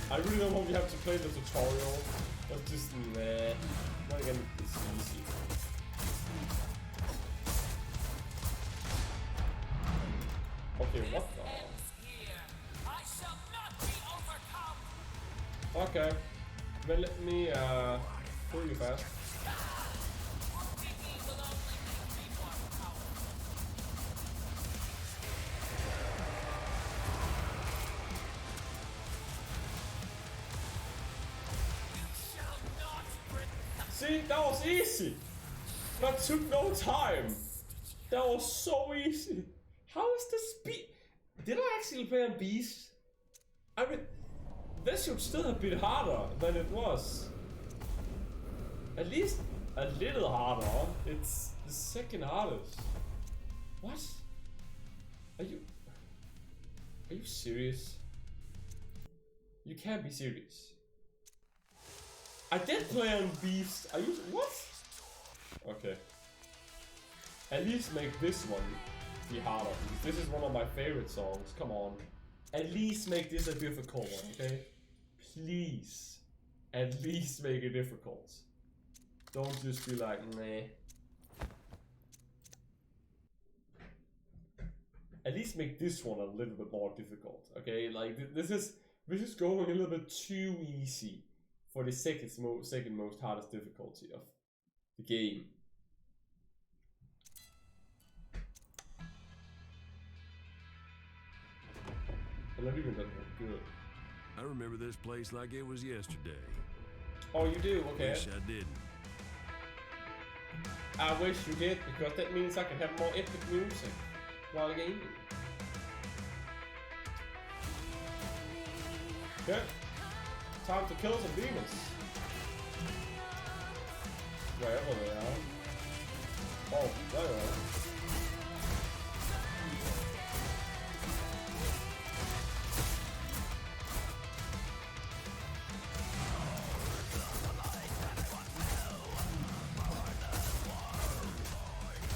I really don't want you have to play the tutorial, but just nah. Not again, it's easy. Okay, what the? Okay, then let me pull you fast. See, that was easy. That took no time. That was so easy. How is the speed? Did I actually play on beast? I mean, this should still have been harder than it was. At least a little harder. It's the second hardest. What? Are you serious? You can't be serious. I did play on beast. Are you what? Okay. At least make this one be harder. This is one of my favorite songs. Come on. At least make this a difficult one, okay? Please. At least make it difficult. Don't just be like, nah. At least make this one a little bit more difficult, okay? Like this is going a little bit too easy for the second most hardest difficulty of the game. I'm not even that good. I remember this place like it was yesterday. Oh, you do? Okay. Wish I didn't. I wish you did, because that means I can have more epic music while gaming. Okay. Time to kill some demons. Wherever they are. Oh, there they are.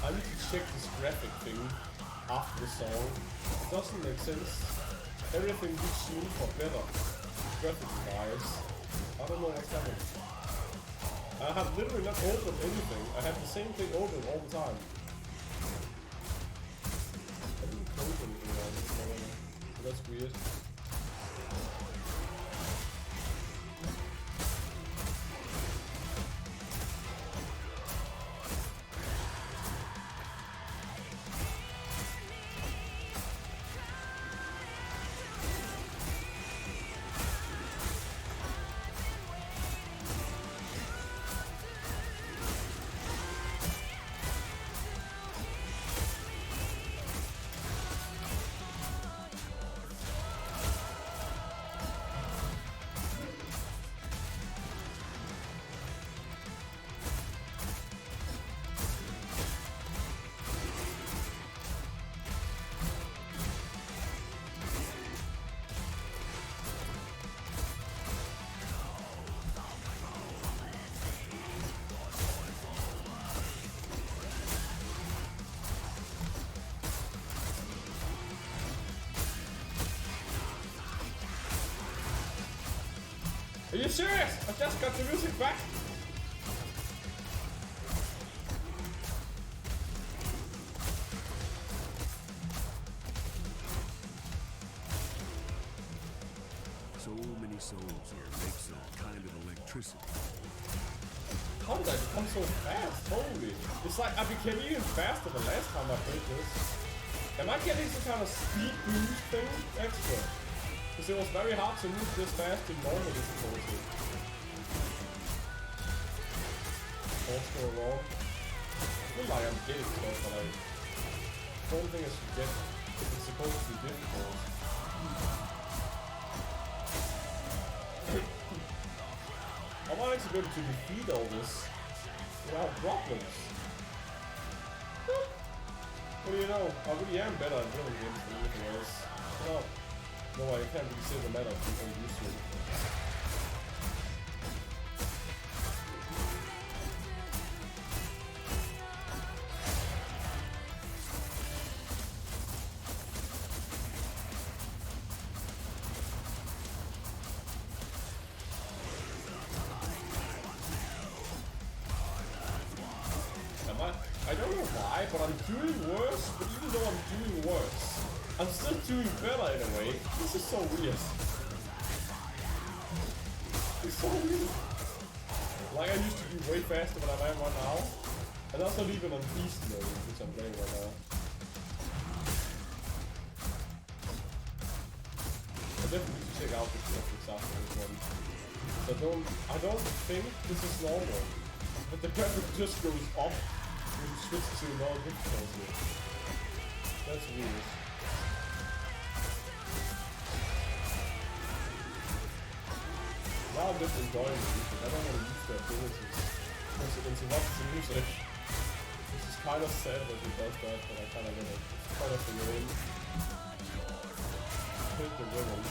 I need to check this graphic thing after the song. It doesn't make sense. Everything would seem for better. Graphics wise. I don't know what's happening. I have literally not opened anything. I have the same thing open all the time. I didn't close anything around this one. So that's weird. Are you serious? I just got the music back. So many souls here make some kind of electricity. How did I become so fast? Holy. It's like I became even faster the last time I played this. Am I getting some kind of speed boost thing extra? Because it was very hard to move this fast in normal difficulty. What's going wrong? I feel like I'm getting stuff, but I don't think I should get it. It's supposed to be difficult. I want to be able to defeat all this without problems. What do you know? I really am better at building games than anything else. No. No, I can't really say the matter of people used to it. I don't know why, but I'm doing worse, but even though I'm doing worse, I'm still doing better in a way. This is so weird. It's so weird. Like I used to be way faster than I am right now. And that's not even on beast mode, which I'm playing right now. I definitely need to check out the graphics after this one. So I don't think this is normal. But the graphic just goes up when you switch to another difficulty. That's weird. Now I'm just enjoying the music. I don't want to use the abilities because it interrupts the music. Which is kind of sad that it does that, but I kind of get it. It's kind of the rhythm. Hit the rhythm.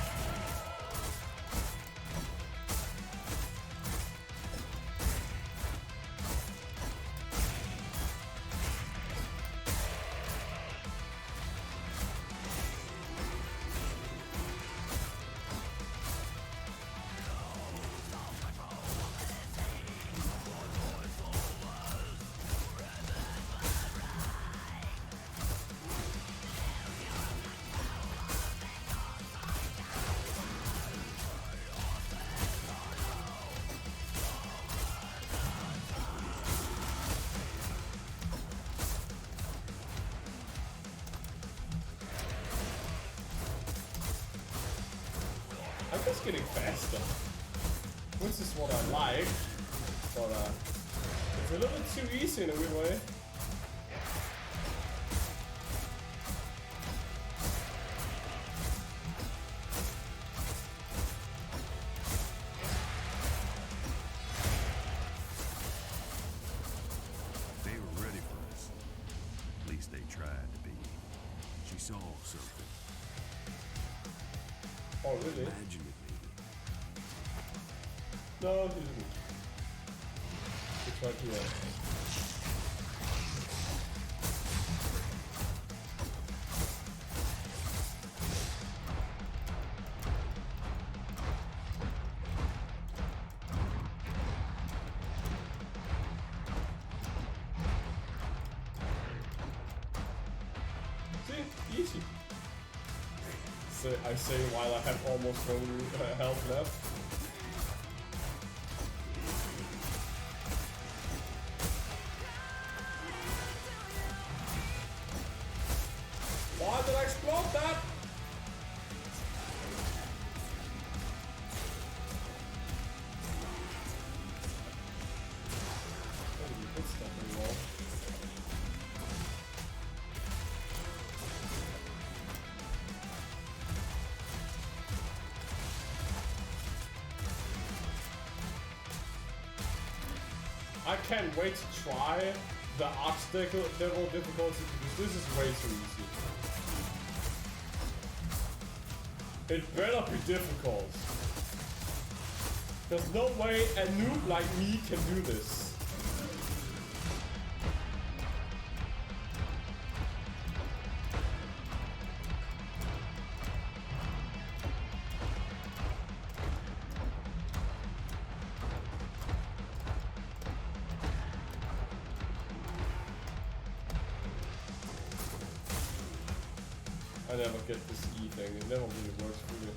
I'm just getting faster, which is what I like, but it's a little bit too easy in a weird way. They were ready for us. At least they tried to be. She saw something. Oh really? Imagine it, maybe. No, he didn't. He tried to see, easy. I say while I have almost no health left. Why did I explode that? Oh, you hit stuff very well. I can't wait to try the obstacle level difficulty because this is way too easy. It better be difficult. There's no way a noob like me can do this. I never get this E thing, it never really works for me.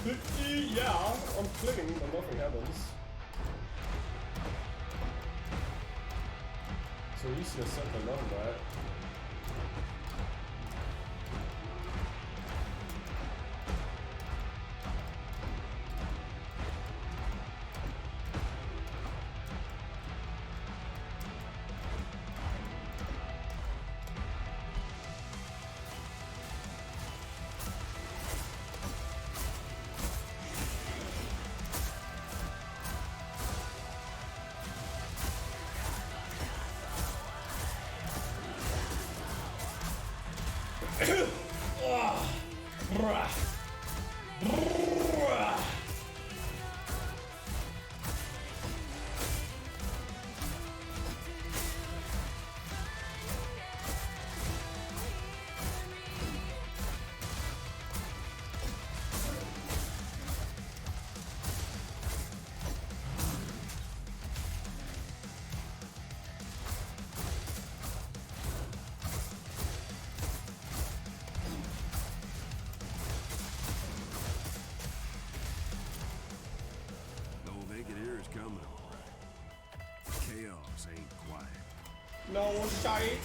The E, yeah, I'm clicking but nothing happens. So easy as said than done, right? house ain't quiet. No shite.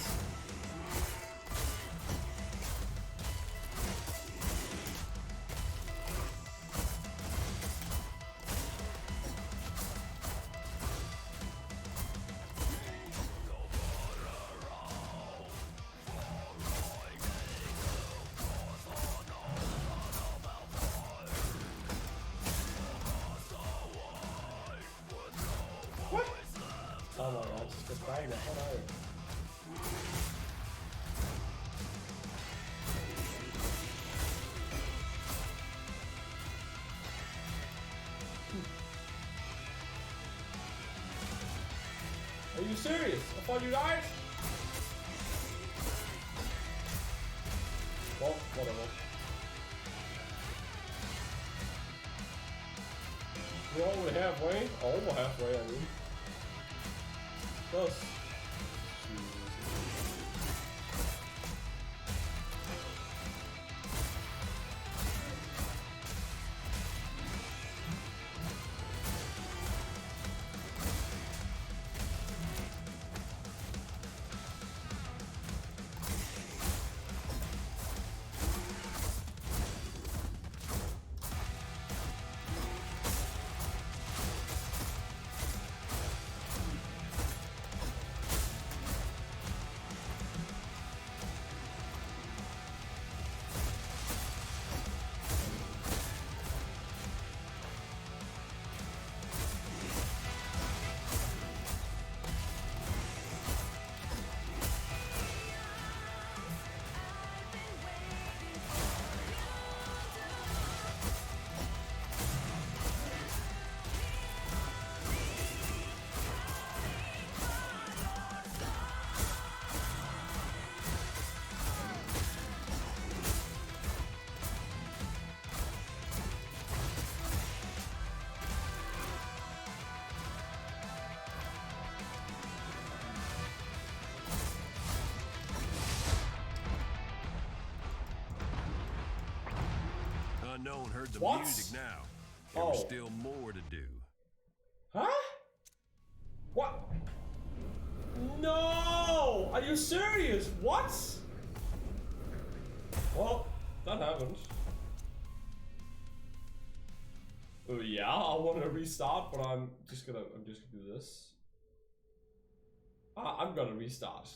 What? Oh my god, just get bang the hell out. Are you serious? I thought you died? Well, whatever. We're already halfway. Over halfway, I mean. Close. Unknown heard the What? music now. There was Oh. still more to do. Huh? What? No! Are you serious? What? Well, that happened. Yeah, I want to restart, but I'm just gonna do this. I'm gonna restart.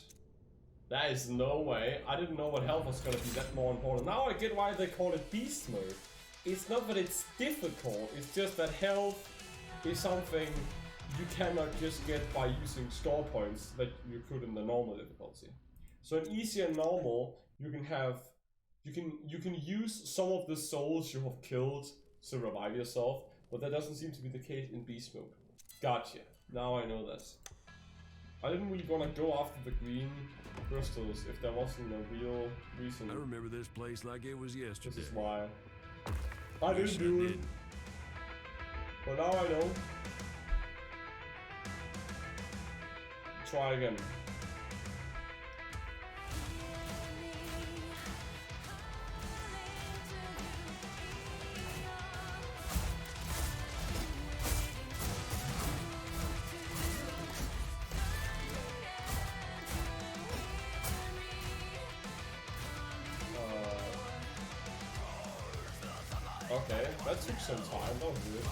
That is no way. I didn't know what health was gonna be that more important. Now I get why they call it beast mode. It's not that it's difficult, it's just that health is something you cannot just get by using score points that you could in the normal difficulty. So in easy and normal, you can use some of the souls you have killed to revive yourself, but that doesn't seem to be the case in beast mode. Gotcha. Now I know that. I didn't really gonna go after the green crystals if there wasn't a real reason. I remember this place like it was yesterday. This is why I Wish didn't do it. didn't. But now I know. Try again. Okay, that took some time, that was weird.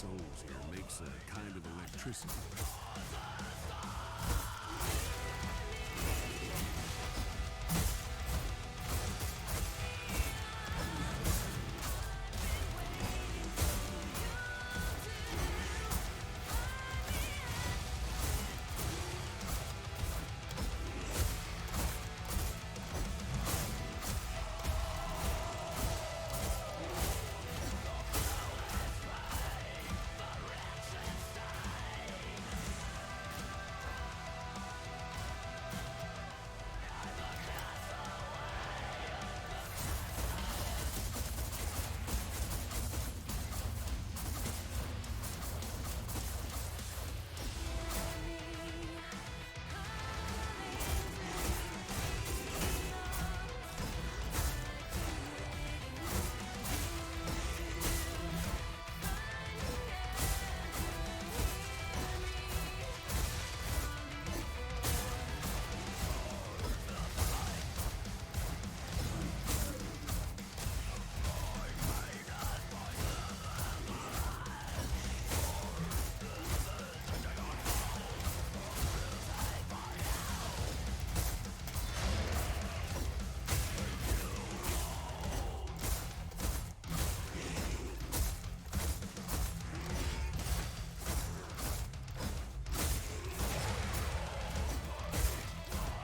souls here makes a kind of electricity.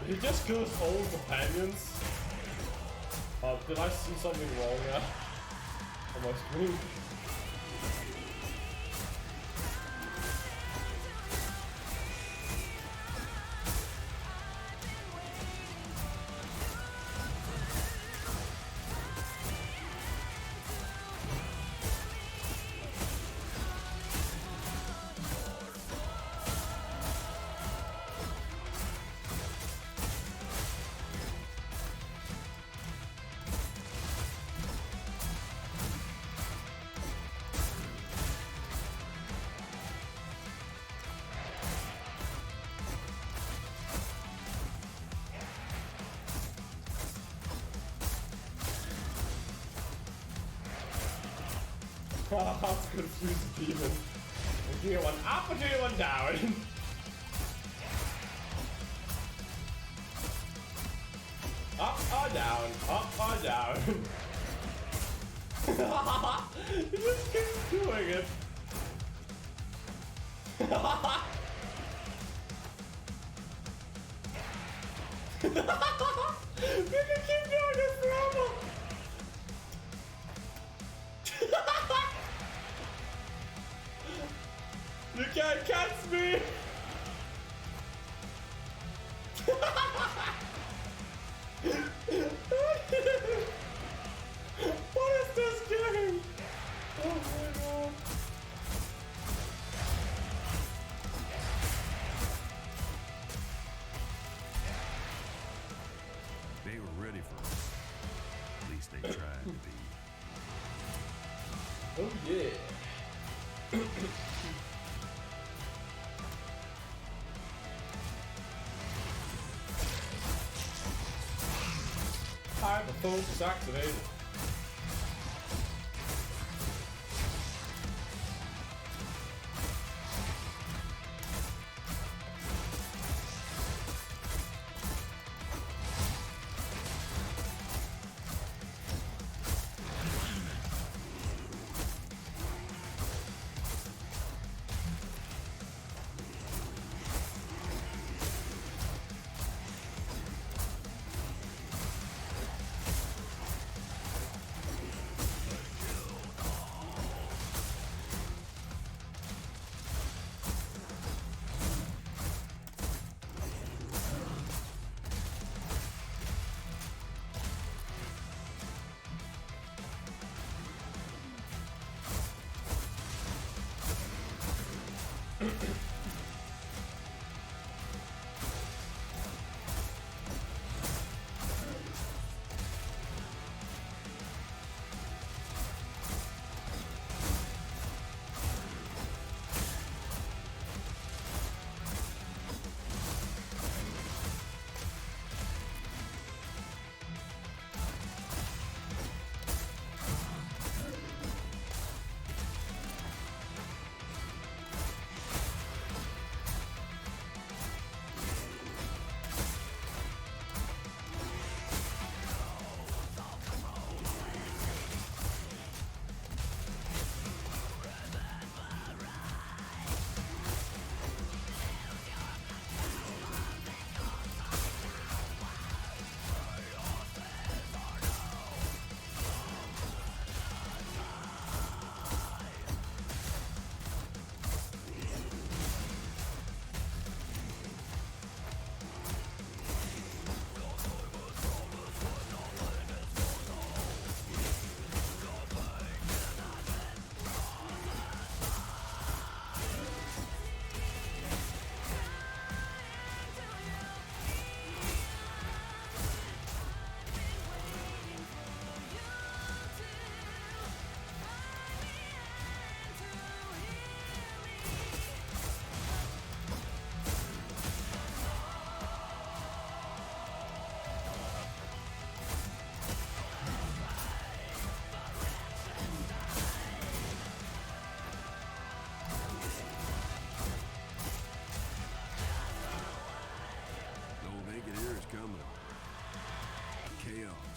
He just kills all companions. Did I see something wrong there? On my screen? I was confused the demon. Do you one up or do you one down? Up or down? Up or down? He just keeps doing it. We can keep doing it forever. You can't catch me! What is this game? Oh my god. They were ready for us. At least they tried to be. Oh yeah. The focus activated.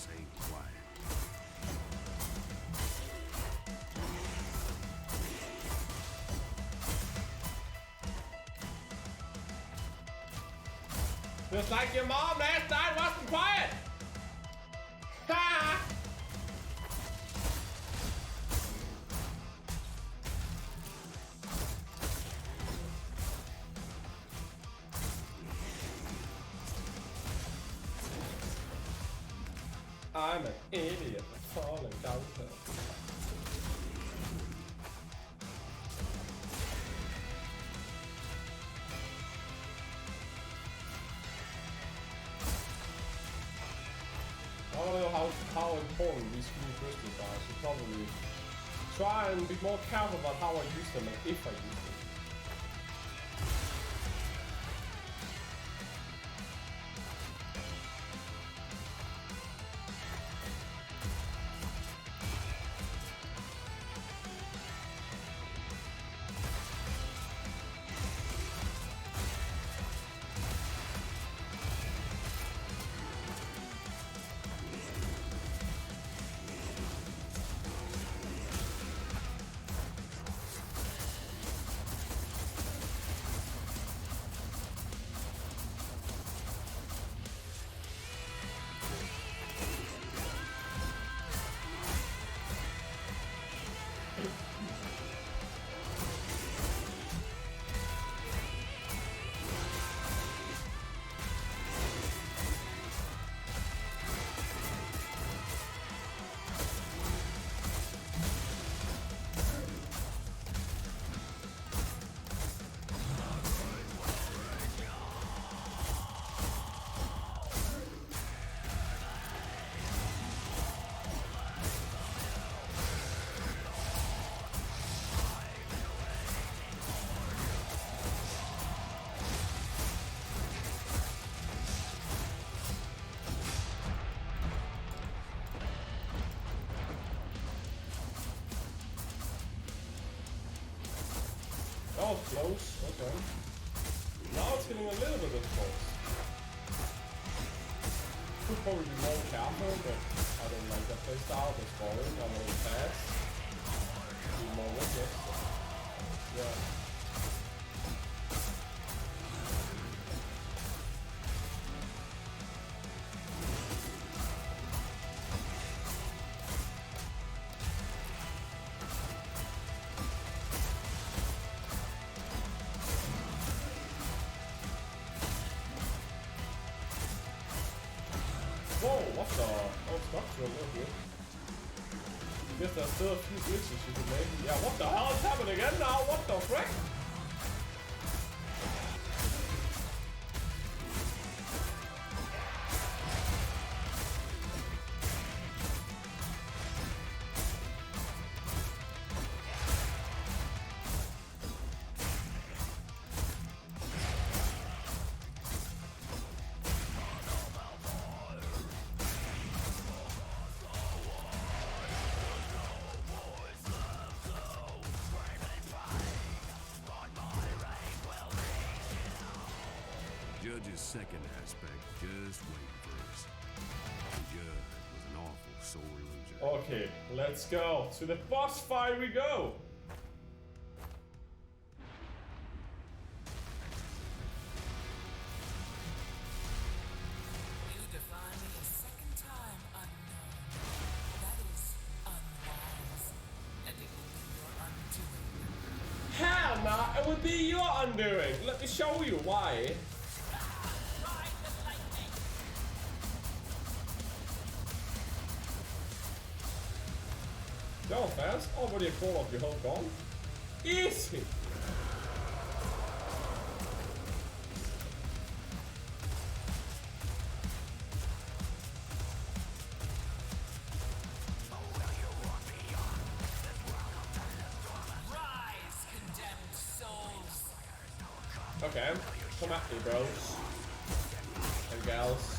boss ain't quiet. Just like your mom last night wasn't quiet! Ha! I'm an idiot for falling down there. I don't know how important these green crystals are, so probably try and be more careful about how I use them and if I use them. Oh, close. Okay. Now it's getting a little bit of close. Could probably be more careful, but I don't like that playstyle. It's boring. I'm really fast. Be more reckless. Yeah. Whoa, what the? Oh, structural, okay. Guess there's still a few glitches you can make. Yeah, what the hell is happening again now? What the frick? Judge's second aspect just waiting for us. The Judge was an awful sore loser. Okay, let's go. To the boss fight we go. You defy me a second time, unknown. That is unwise. And it will be your undoing. Hell nah, it would be your undoing. Let me show you why. Ride the lightning! Go fast. Already a quarter of your health gone. Easy. Rise, condemned souls! Okay, come at me, bros and gals.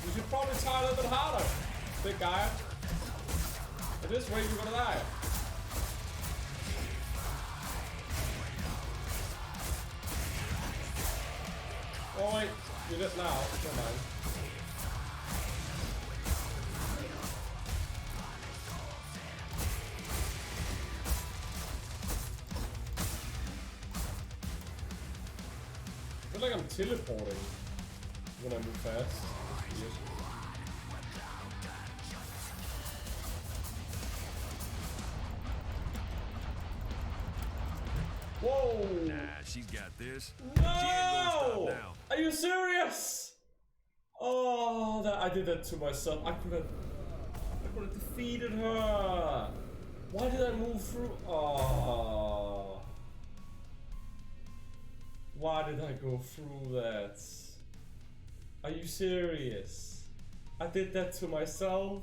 You should probably try a little bit harder, big guy. this way, you're gonna die. Oh wait, you did now. Never mind. I feel like I'm teleporting when I move fast. Whoa! Nah, she's got this. She ain't gonna stop No! now. Are you serious? Oh, I did that to myself. I could have defeated her. Why did I move through? Oh. Why did I go through that? Are you serious? I did that to myself?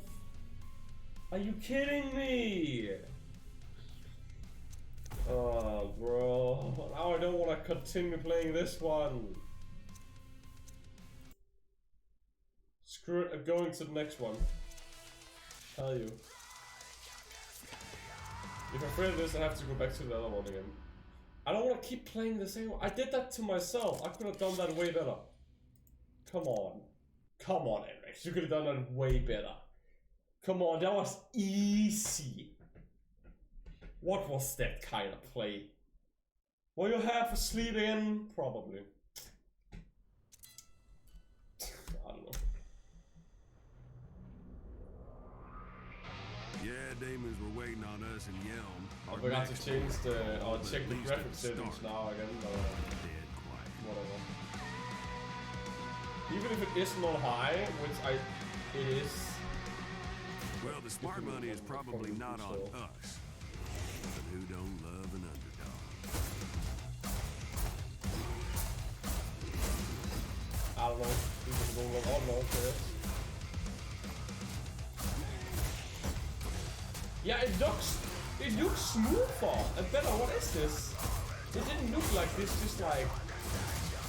Are you kidding me? Oh, bro. Now I don't want to continue playing this one. Screw it, I'm going to the next one. Tell you. If I fail this, I have to go back to the other one again. I don't want to keep playing the same one. I did that to myself. I could have done that way better. Come on. Come on, Anrex. You could have done that way better. Come on, that was easy. What was that kind of play? Were you half asleep again? Probably. I don't know. Yeah, demons were waiting on us in Yelm. I forgot to change the, or check the graphic settings now again, or Dead quiet. whatever. Even if it isn't on high, which it is. Well, the smart money is probably not on us. But who don't love an underdog? I don't know. People don't know. I don't know. Yeah, it looks smoother and better. What is this? It didn't look like this just like,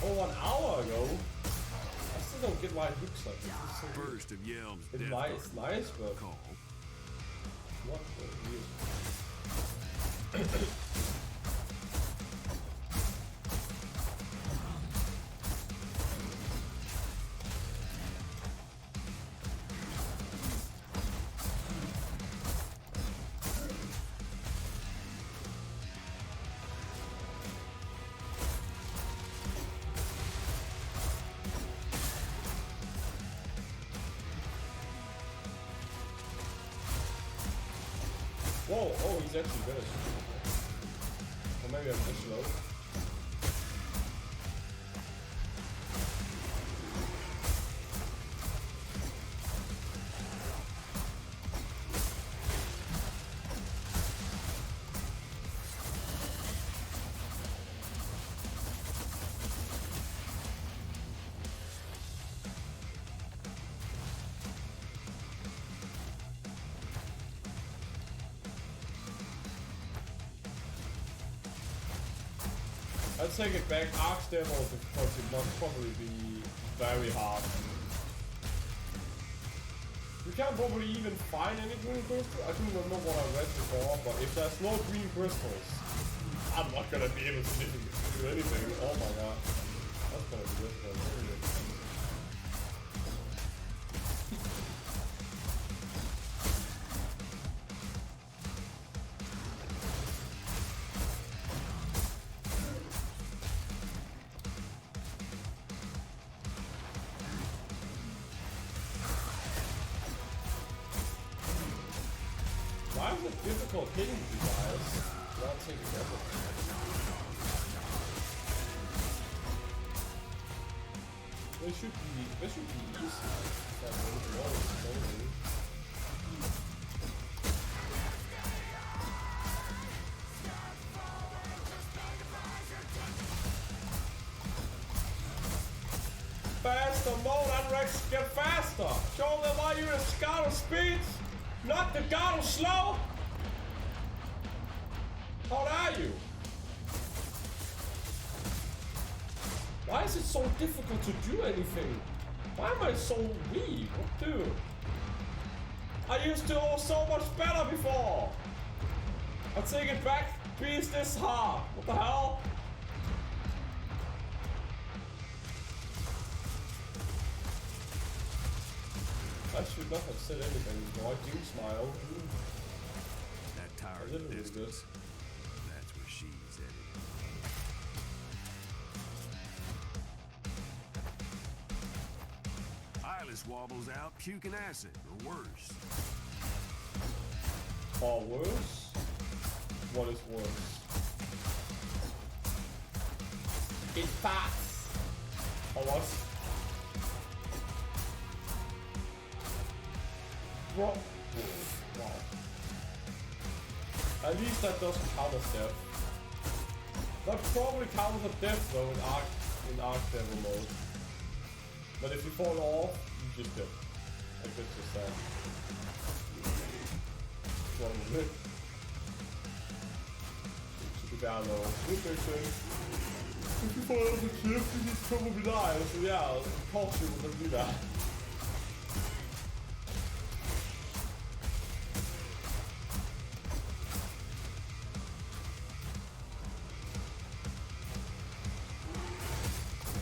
oh, an hour ago. I still don't get why it looks like this. It's so weird. First of Yelm's It's death nice, it's nice, but call. what the weird. Whoa, oh, he's actually good. Or maybe I'm just slow. I'll take it back. Arc Devil because it must probably be very hard. You can't probably even find any green crystals. I don't remember what I read before, but if there's no green crystals, I'm not gonna be able to do anything. Oh my god. That's gonna be difficult. Why is it difficult hitting you guys without taking effort? They should be easy. That really. Faster mode, Anrex, get faster! Show them why you're a scout of speed! Not the god of slow! How are you? Why is it so difficult to do anything? Why am I so weak? What do? I used to know so much better before. I take it back. Beast this hard. What the hell? I should not have said anything. No, I do smile. That tower in the distance. That's where she's headed. Eyeless wobbles out, puking acid, or worse. Or worse? What is worse? It farts. Or what? Wow. At least that doesn't count as death. That probably counts as death though in Arc Devil mode. But if you fall off, you just dead. Like that's just sad. What's wrong with it? Should be down low. Good picture. If you fall off a cliff, you just probably die. So yeah, of course you wouldn't do that.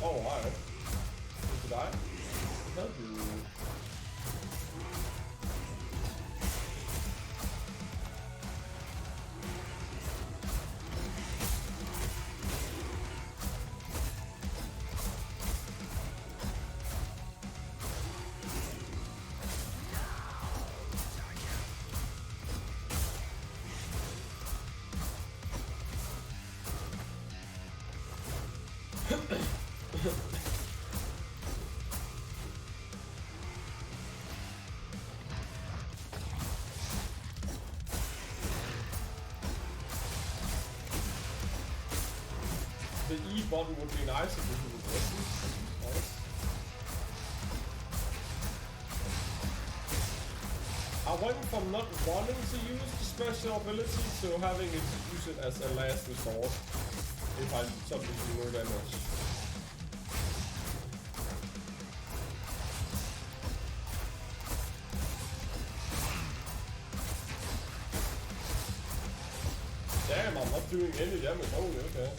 Oh, alright. Did I? That'd be weird. The E button would be nice if it was working. Nice. I went from not wanting to use the special ability to having it use it as a last resort if I something do more damage. Damn, I'm not doing any damage. Holy, okay.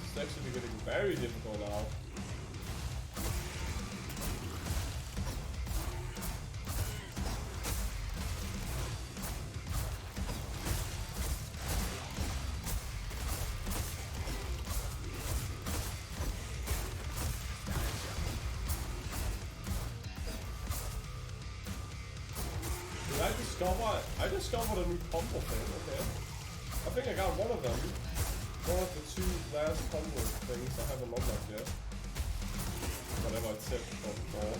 It's actually getting very difficult now. I discovered a new combo thing, okay. I think I got one of them. One of the two last combo things I haven't unlocked yet. Whatever it said before,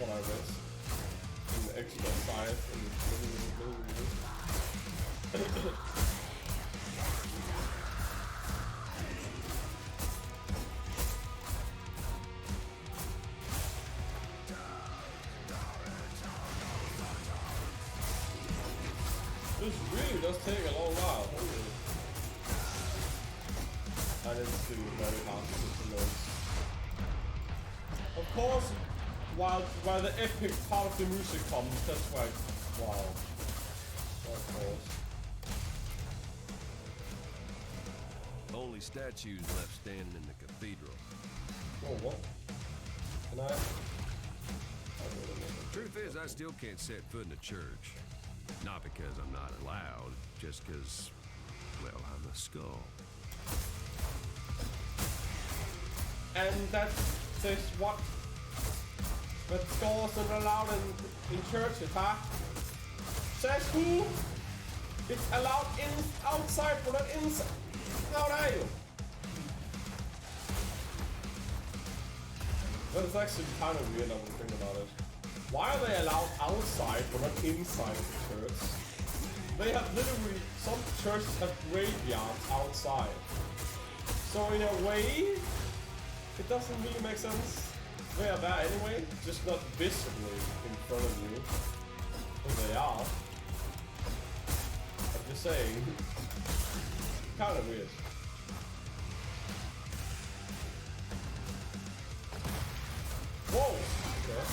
what I read. In the extra side, in the This really does take a long while. Holy. And it's still very hard to put the notes. Of course, while the epic part of the music comes, that's why. Wow. Of course. Only statues left standing in the cathedral. Oh, what? Can I? Truth is, I still can't set foot in the church. Not because I'm not allowed, just because, well, I'm a skull. And that says what? That skulls are allowed in churches, huh? Says who? It's allowed outside, but not inside. How dare you? That is actually kind of weird, I would think about it. Why are they allowed outside but not inside the church? They have literally, some churches have graveyards outside. So in a way, it doesn't really make sense. They are there anyway, just not visibly in front of you. But they are. I'm just saying. Kind of weird. Whoa! Okay.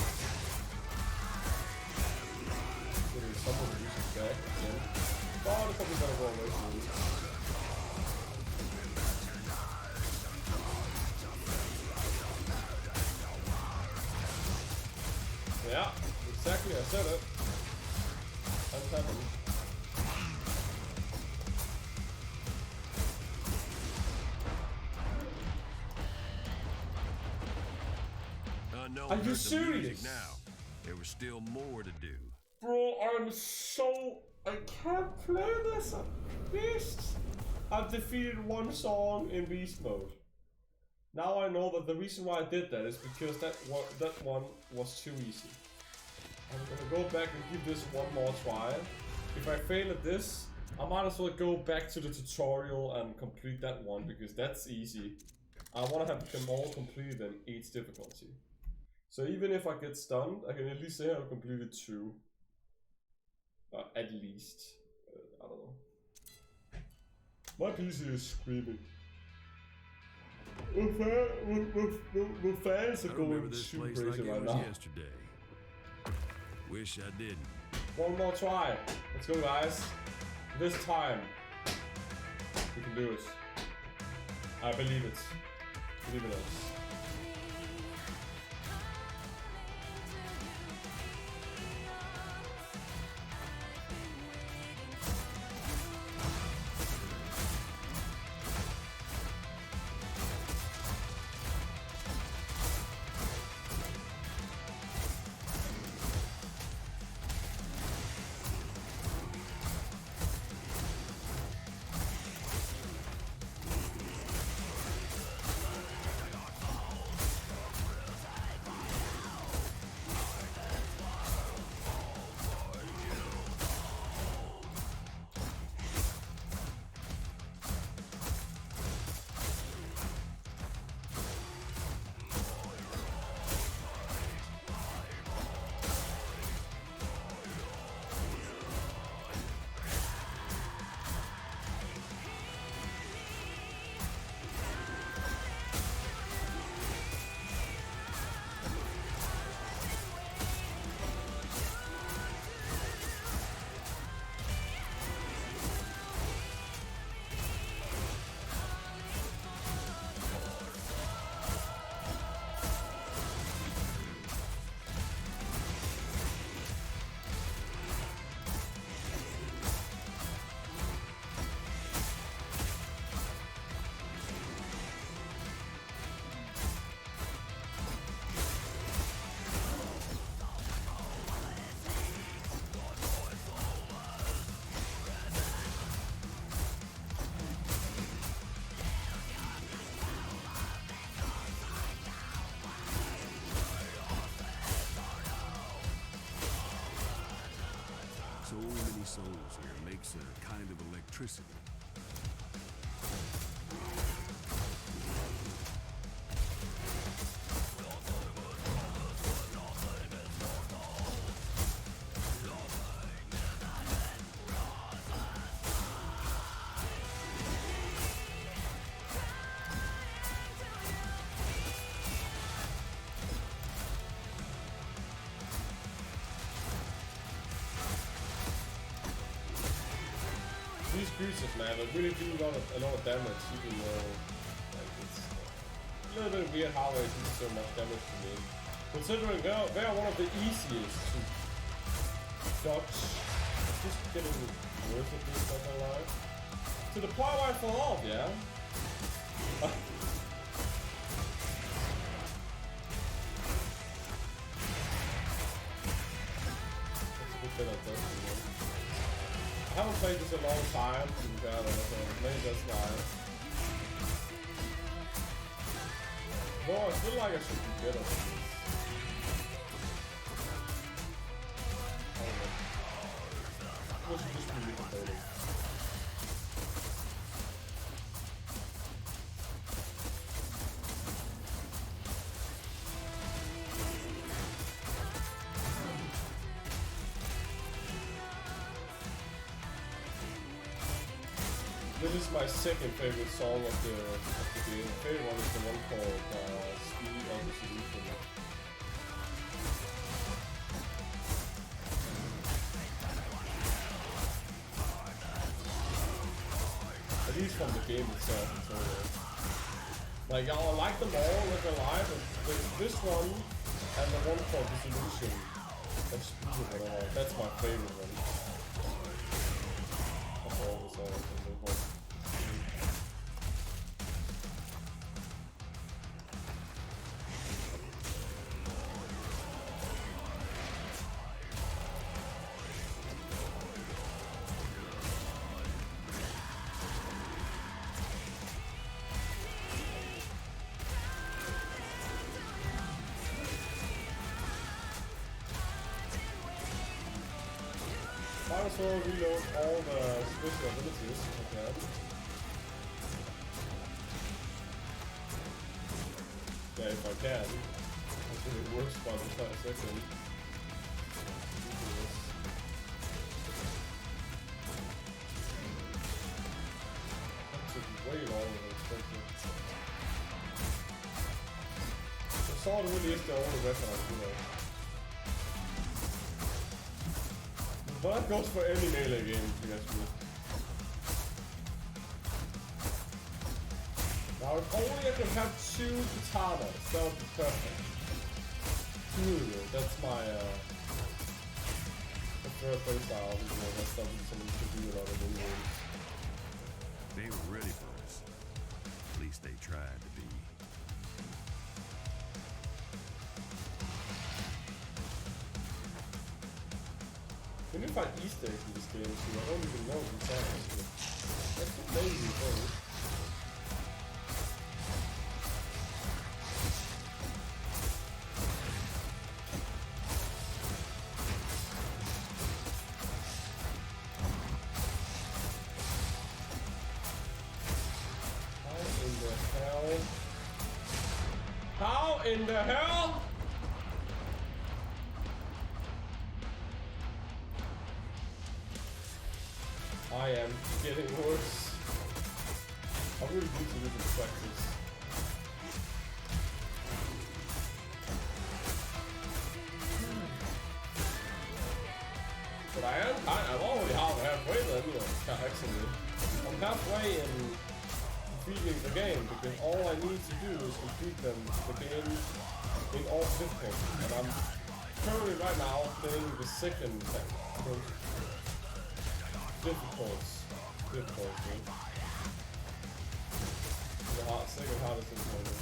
probably gonna go away from you. Yeah, exactly, I said it. That's happening. No Are you serious? Now, there was still more to do. Bro, I can't play this. Beast. I've defeated one song in beast mode. Now I know that the reason why I did that is because that one was too easy. I'm gonna go back and give this one more try. If I fail at this, I might as well go back to the tutorial and complete that one because that's easy. I want to have them all completed in 8 difficulty. So even if I get stunned, I can at least say I've completed 2. At least. I don't know. My PC is screaming. The fans are going too crazy like right now. Yesterday. Wish I didn't. One more try. Let's go, guys. This time, we can do it. I believe it. Believe in us. So many souls here makes a kind of electricity. These creatures, man, they really do a lot of damage, even though like, it's a little bit weird how they do so much damage to me. Considering they are one of the easiest to dodge. Just getting worse at this, like I like. To the point where I fall off, yeah? That's a good bit of dodging, man. I haven't played this a long time, to be fair, so maybe that's why. Though I feel like I should be better than this. I don't know. I should just be complaining. This is my second favorite song of the game. The favorite one is the one called Speed of the Solution. least from the game itself. So, like, I like them all, like alive, but this one and the one for Dissolution, that's my favorite one. That's all the songs in the one. Might as well reload all the special abilities if I can. Yeah, if I can. I think it works by the second. That took way longer than expected. The sword really is the only weapon I do know. But that goes for any melee game, if you ask me. Now, if only I could have 2 katanas, that would be perfect. 2 of them, that's my preferred playstyle. That's something someone can do a lot of in games. They were ready for us. At least they tried to be. Can you find Easter eggs in this game too? I don't even know these are actually. That's an amazing thing. How in the hell? I am getting worse. I really need to do this practice. But I'm already halfway then, you know, actually. I'm halfway in completing the game because all I need to do is complete the game in all difficulties. And I'm currently right now playing the second difficult. The second hardest difficulty.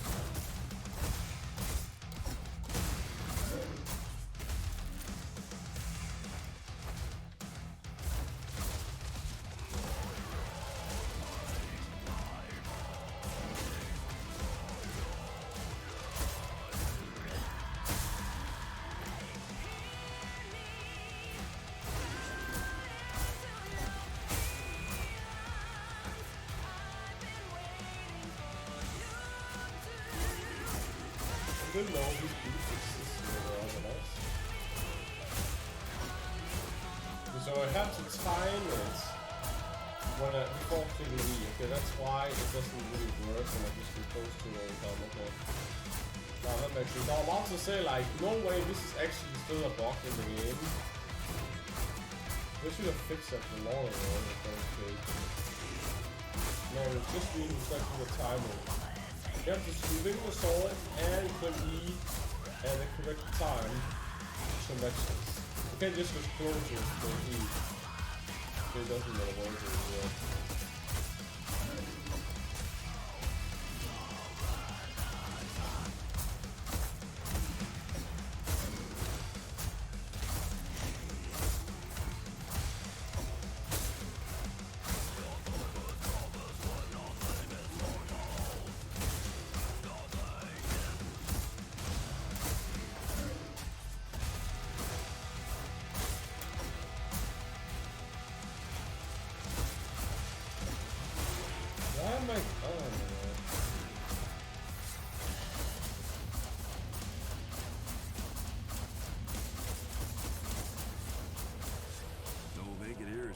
I didn't know these beats existed in the else. So I have to time it when before clicking E. Okay, that's why it doesn't really work when I just get close to all the time. Okay. Now that makes sense. I'm about to say like, no way, this is actually still a bug in the game. They should have fixed that for long ago. No, it's just being reflecting the timing. You have to swing the sword and click E and the correct time to match this. You can't just go closer to E. It doesn't really work as well.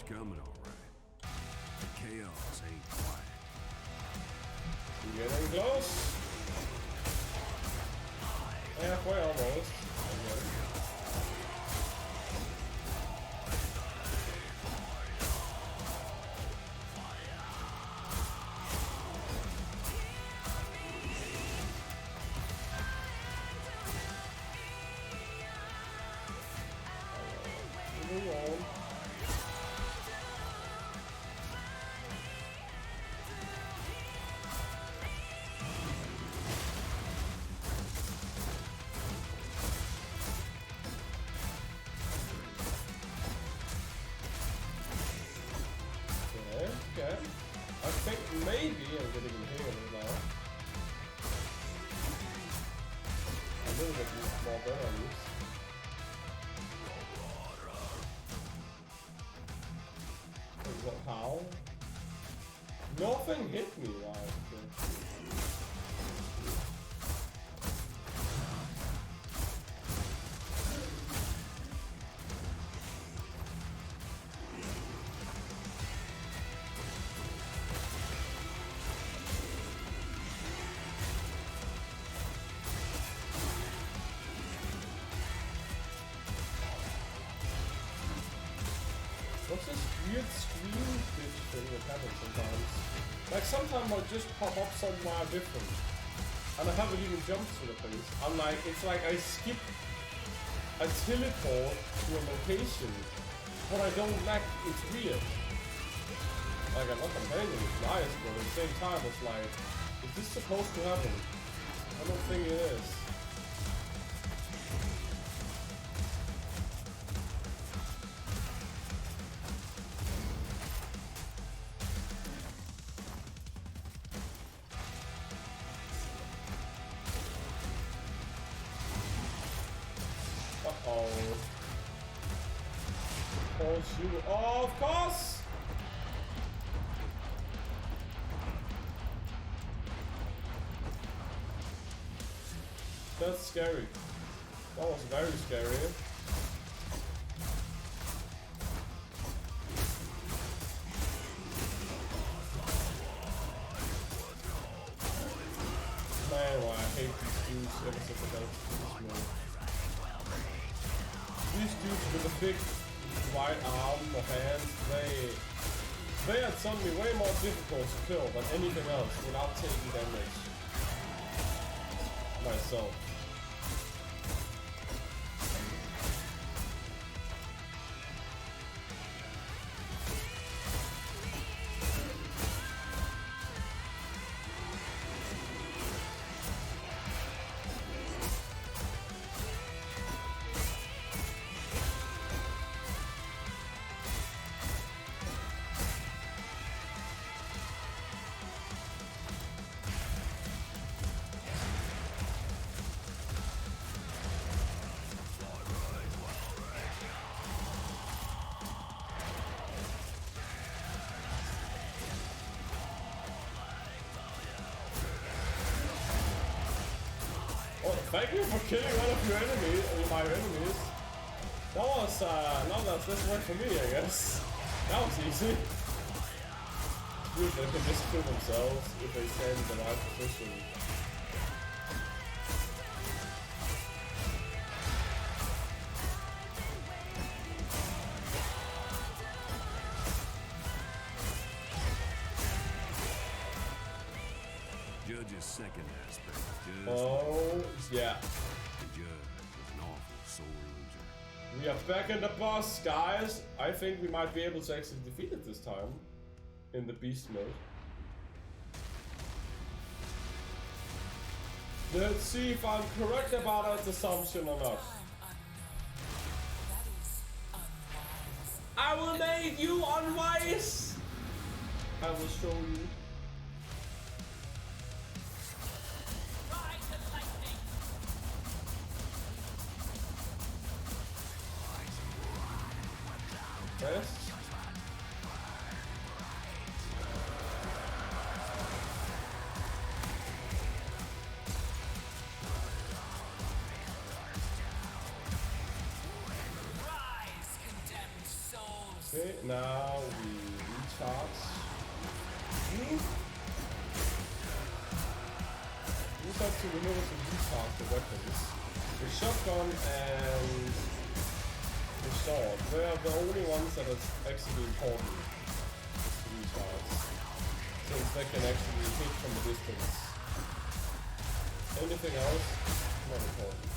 Coming all right. The chaos ain't quiet. You getting close? Halfway almost. maybe I'm getting in here now. A little bit more better at least. What, how? Nothing hit me, wow. Okay. What's this weird screen glitch thing that happens sometimes? Like sometimes I'll just pop up somewhere different. And I haven't even jumped to the place. I'm like, it's like I skip a teleport to a location, but I don't like, it's weird. Like I'm not complaining, it's nice, but at the same time it's like, is this supposed to happen? I don't think it is. Oh, of course! That's scary. That was very scary. Man, why I hate these dudes ever since I got this mode. These dudes with the big white arm or hands, they are suddenly way more difficult to kill than anything else without taking damage. Myself. Thank you for killing one of your enemies, my enemies. That was, this worked for me, I guess. That was easy. Dude, they can just kill themselves if they stand in the right position. Judge's second aspect. Oh, yeah. The judge was an awful sore loser. We are back in the boss, guys. I think we might be able to actually defeat it this time. In the beast mode. Let's see if I'm correct about that assumption or not. I will make you unwise! I will show you. Yes. Okay, now we recharge. Use that to be able to recharge the weapons. The shotgun and the sword, they are the only ones that are actually important to recharge, since they can actually hit from a distance. Anything else, not important.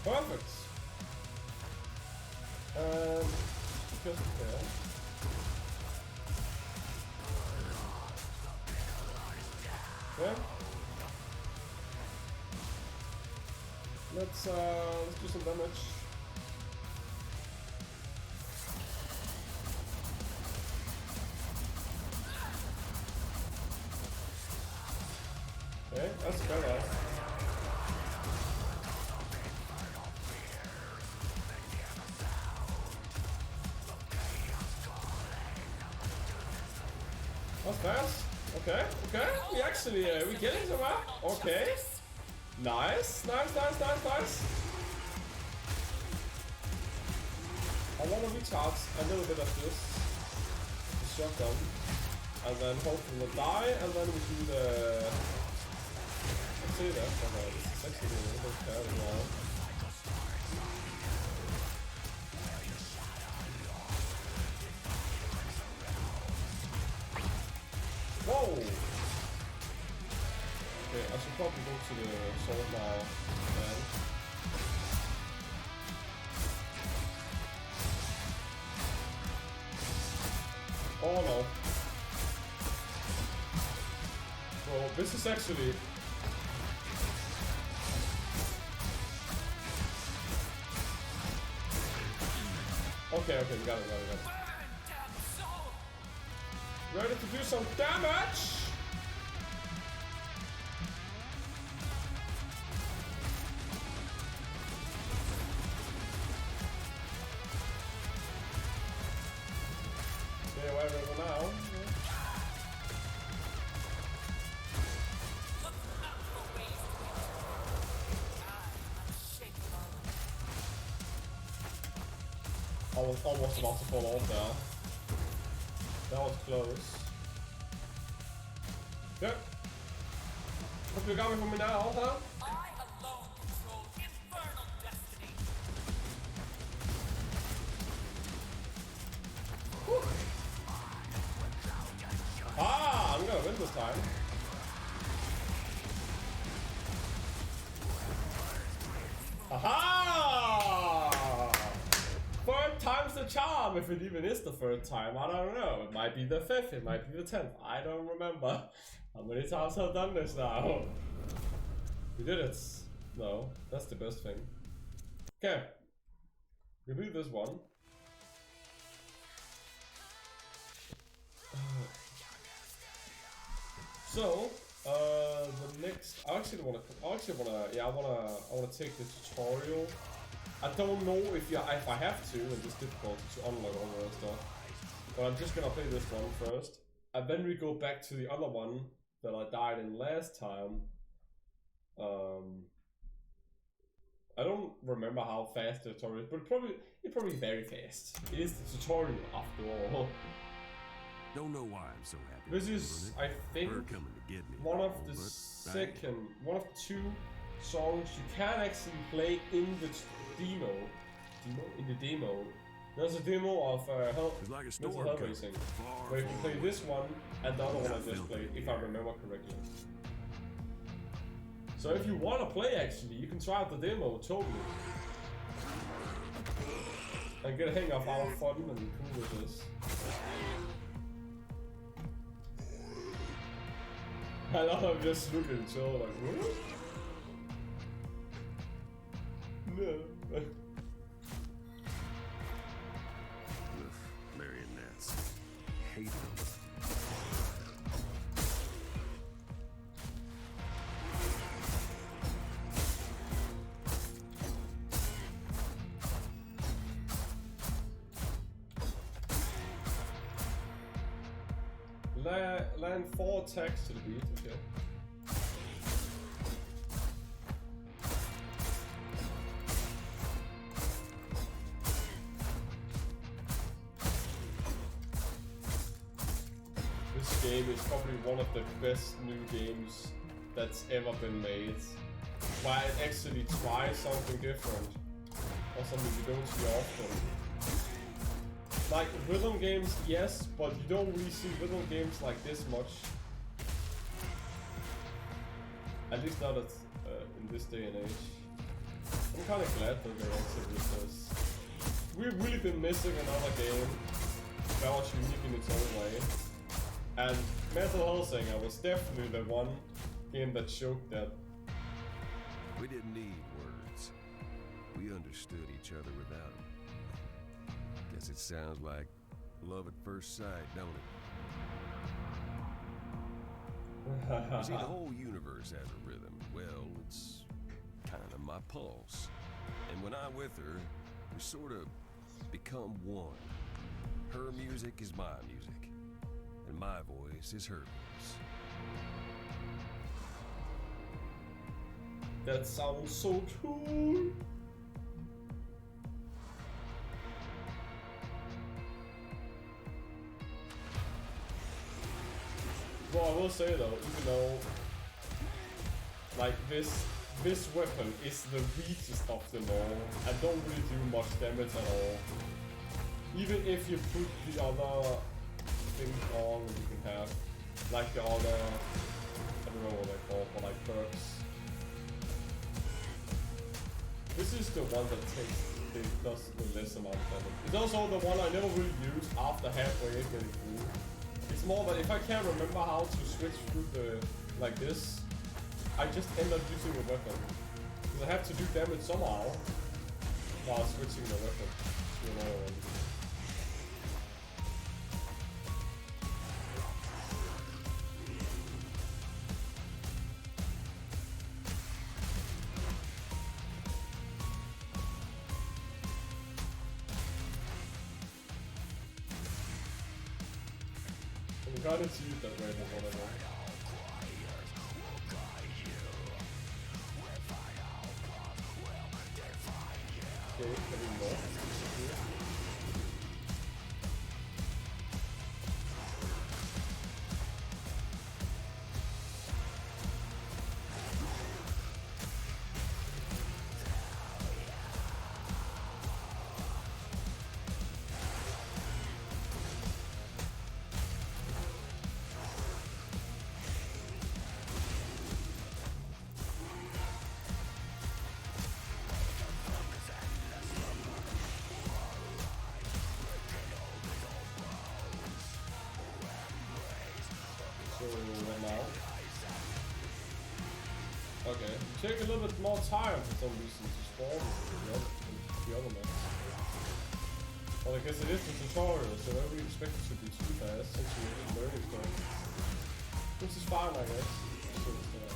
Perfect! Just there. Okay. Let's do some damage. Okay, that's better. That's fast. Okay, okay. We actually we getting somewhere. Okay. Nice, nice, nice, nice, nice. I want to recharge a little bit of this. The shotgun. And then hopefully we'll die, and then we do the... Let's see that. Okay, this is actually a little bit bad now. Whoa! Okay, I should probably go to the sword now, man. Oh no. Bro, this is actually... Okay, we got it. Ready to do some damage! Okay, where do we go now? I was almost about to fall off there. That was close. Good. Hope you're coming for me now, huh? I alone control infernal destiny. Ah, I'm gonna win this time. Aha! Third time's the charm, if it even is the third time. I don't know. It might be the 5th, it might be the 10th. I don't remember. How many times I've done this now? We did it. No, that's the best thing. Okay. We do this one. So, the next, I wanna take the tutorial. I don't know if I have to in this difficulty to unlock all that stuff, but I'm just gonna play this one first, and then we go back to the other one that I died in last time. I don't remember how fast the tutorial is, but it's probably very fast. It is the tutorial after all. Don't know why I'm so happy. This is, I think, They're coming to get me. one of the one of the 2 songs you can actually play in the demo. There's a demo of It's like a Mental storm Health coming. Racing, Far, where you can far play away. this one and the other one I just played, if I remember correctly. So if you want to play, actually, you can try out the demo totally, and get a hang of how fun and cool it is. I love them just looking at each other like, what? No. Ugh, marionettes. Hate them. Land 4 attacks to the beat, okay. This game is probably one of the best new games that's ever been made. Why it actually tries something different, or something you don't see often. Like rhythm games, yes, but you don't really see rhythm games like this much. At least not at, in this day and age. I'm kind of glad that they're actually with this. We've really been missing another game that was unique in its own way. And Metal Hellsinger was definitely the one game that showed that. We didn't need words. we understood each other without it. Guess it sounds like love at first sight, don't it? You see, the whole universe has a rhythm. Well, it's kind of my pulse. And when I'm with her, we sort of become one. Her music is my music, and my voice is her voice. That sounds so cool. Well, I will say though, even though like this weapon is the weakest of them all, I don't really do much damage at all. Even if you put the other things on, you can have like the other, I don't know what they're called, but like perks. This is the one that does the less amount of damage. It's also the one I never really use after halfway getting through. It's more that if I can't remember how to switch through the like this, I just end up using the weapon. Because I have to do damage somehow while switching the weapon to another one. I'm glad it's used that way, but whatever. Okay, getting more. Okay, take a little bit more time for some reason to spawn the other maps. Well, I guess it is the tutorial, so I don't expect it to be too fast since you're just learning stuff. Which is fine, I guess. So it's, yeah.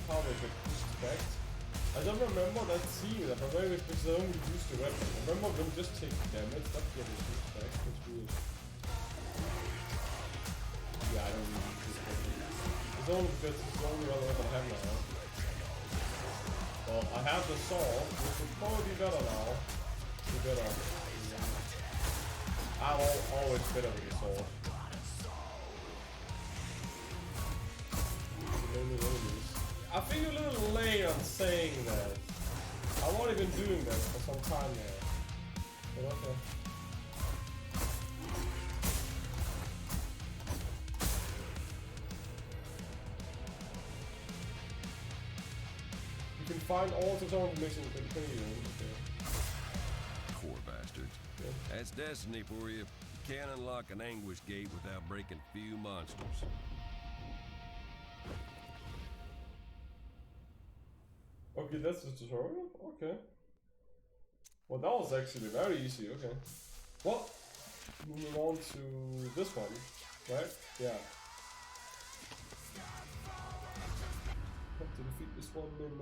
How they get pushed back. I don't remember that scene, but maybe it's because they only use the weapon. I remember them just taking damage, not getting pushed back. That's weird. Yeah, I don't really use this weapon. It's only because it's the only other weapon I have now. Well, I have the sword, which would probably be better now. Be better. I'm always better with the sword. I feel a little late on saying that. I've already been doing that for some time now. But okay. You can find all tutorial information in the video. Okay. Poor bastards. Yeah. That's destiny for you. You can't unlock an anguish gate without breaking a few monsters. Okay, that's the tutorial? Okay. Well, that was actually very easy, okay. Well, moving on to this one, right? Yeah. Have to defeat this one in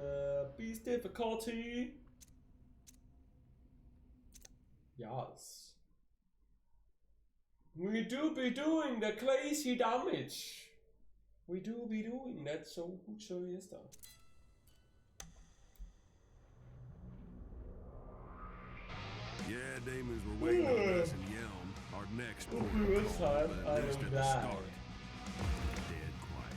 beast difficulty. Yes. We do be doing the crazy damage. We do be doing that so good, so yes, though. Yeah, demons were waiting on us in Yelm. Our next port of This call, time, but I at least am at the glad. start, dead quiet.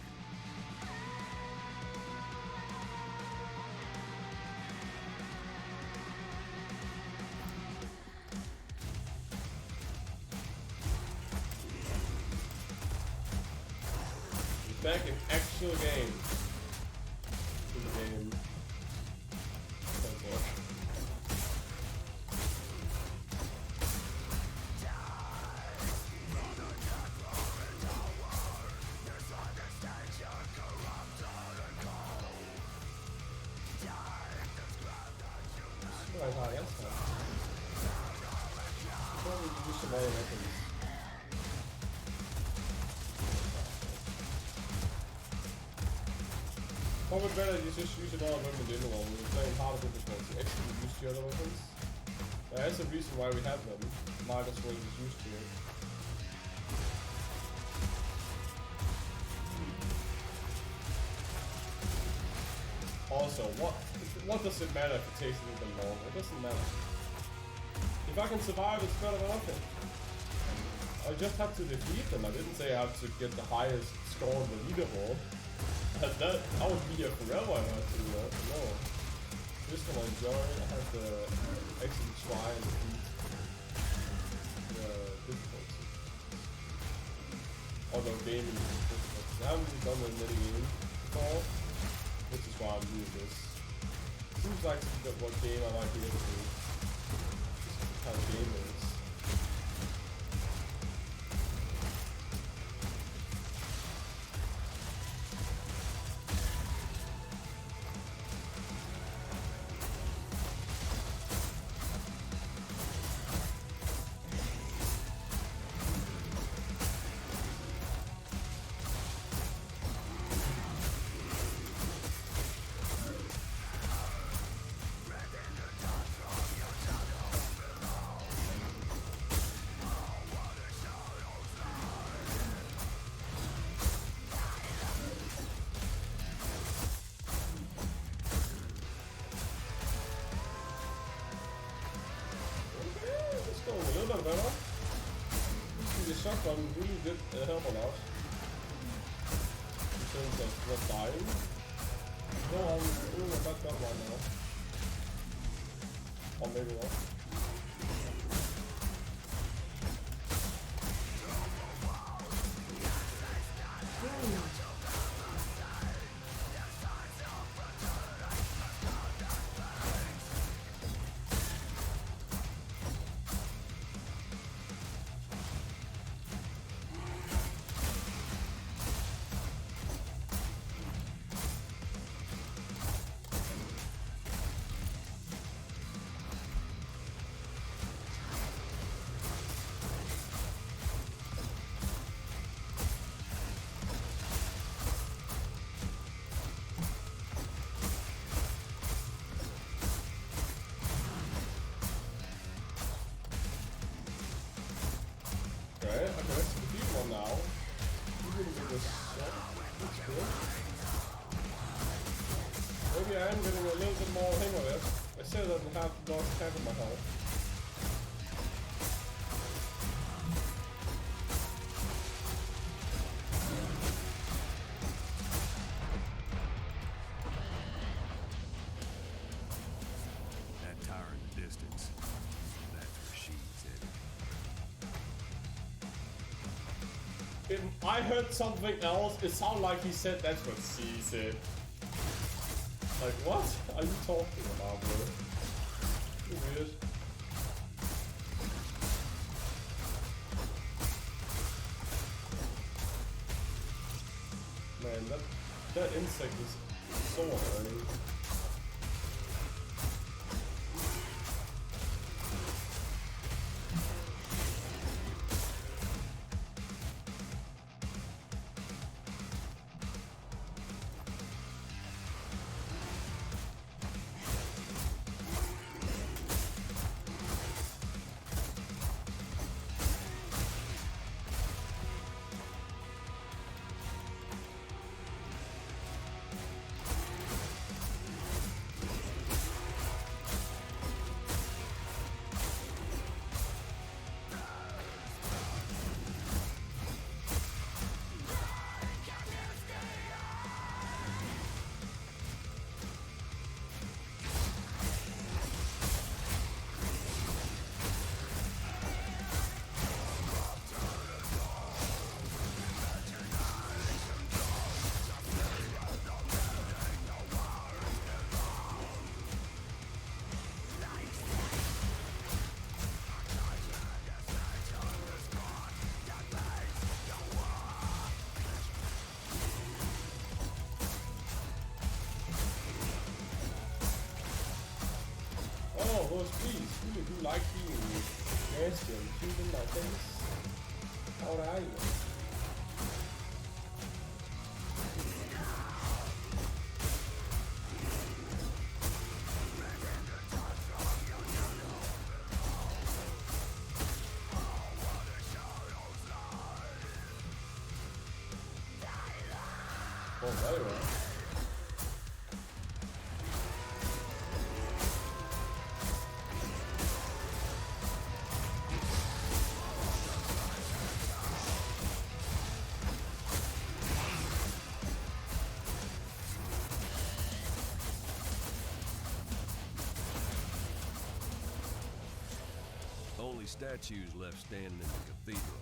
back in actual game. In the game. Oh boy. I thought yes, probably use some other weapons. Probably better you just use another weapon in when we're playing harder difficulty. Actually use the other weapons. There's a reason why we have them. Might as well just use to it. Also, what does it matter if it takes a little bit longer? It doesn't matter. If I can survive, it's better than nothing. I just have to defeat them. I didn't say I have to get the highest score on the leaderboard. I would be here forever if I had to do that. No. Just gonna enjoy. I have to actually try and defeat the difficulty. Although gaming is difficult. I haven't really done a mini game before, which is why I'm doing this. Seems like what game I might be able to do. Just what kind of game it is. Better. The shotgun really did help a lot in terms of not dying. No, I'm doing a bad job right now. Or maybe not. Okay, let's defeat one now. Even with this that's good. Maybe I am getting a little bit more hang of it. I still don't have lost half of my health. That tower in the distance. That's where she's headed. If I heard something else, it sounded like he said that's what she said. Like, what are you talking about, bro? Weird. Man, that insect is so annoying. because we really do like being nasty and cute in my face. How are you? Oh, very well. Only statues left standing in the cathedral.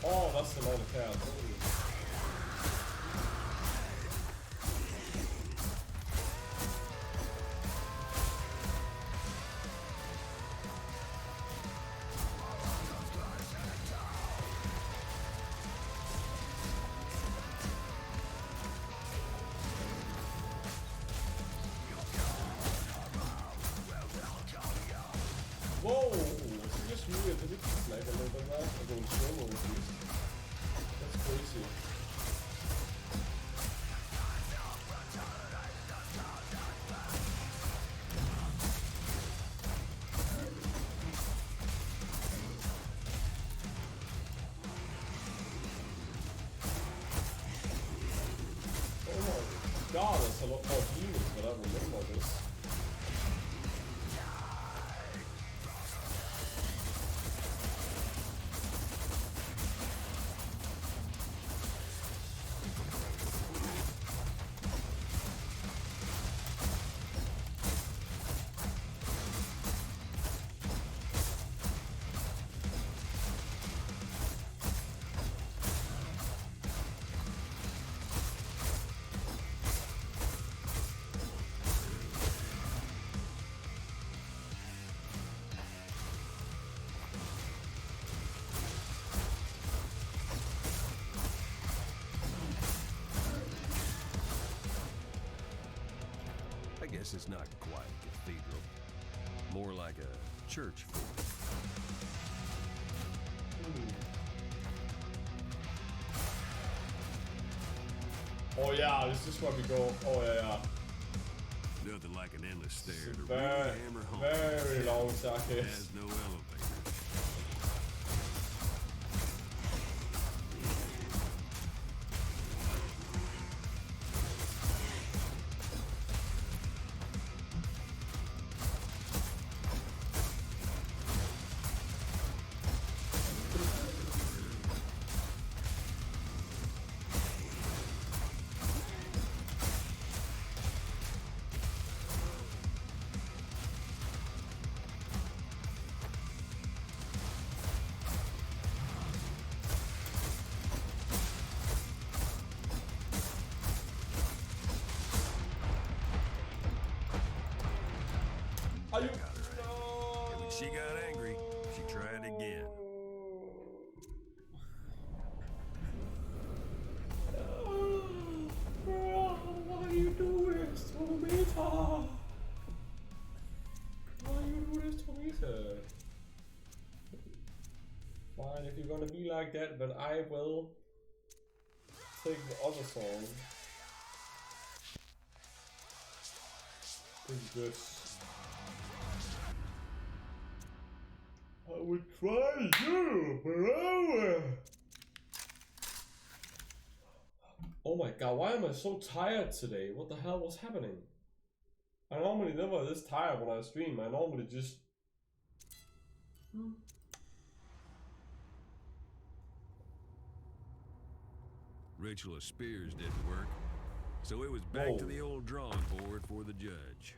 Oh, that's a lot of cows. Whoa! Is it just me or did it lag a little bit there? I'm going slow mode at least. That's crazy. Oh my god, there's a lot more demons than I remember this. I guess it's not quite a cathedral. More like a church fort. Oh yeah, this is where we go. Oh yeah. Nothing like an endless stair to Very, really hammer home. very long It staircase. has no elevator. Are you? Got her ass. No. And when she got angry, she tried again. Why do you do this to me, Tom? Why do you do this to me, sir? Fine, if you're gonna be like that, then I will take the other song. Take this. I would try you, bro! Oh my god, why am I so tired today? What the hell was happening? I normally never this tired when I stream. I normally just... Ritual of spears didn't work, so it was back to the old drawing board for the judge.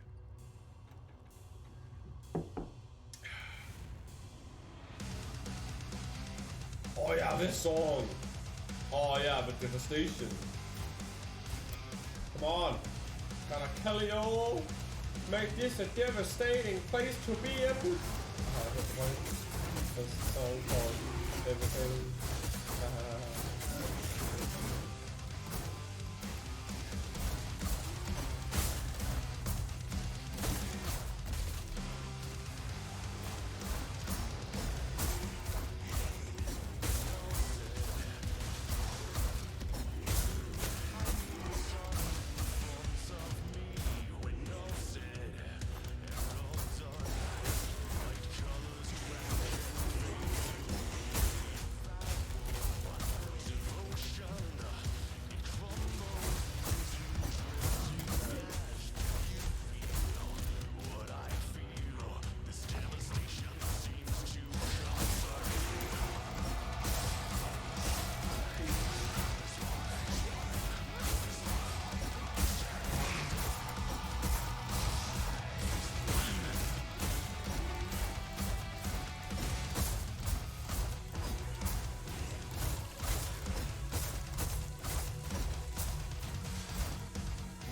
Oh yeah, this song! Oh yeah, but devastation. Come on! Gotta kill you all! Make this a devastating place to be in! That's the song called Devastating.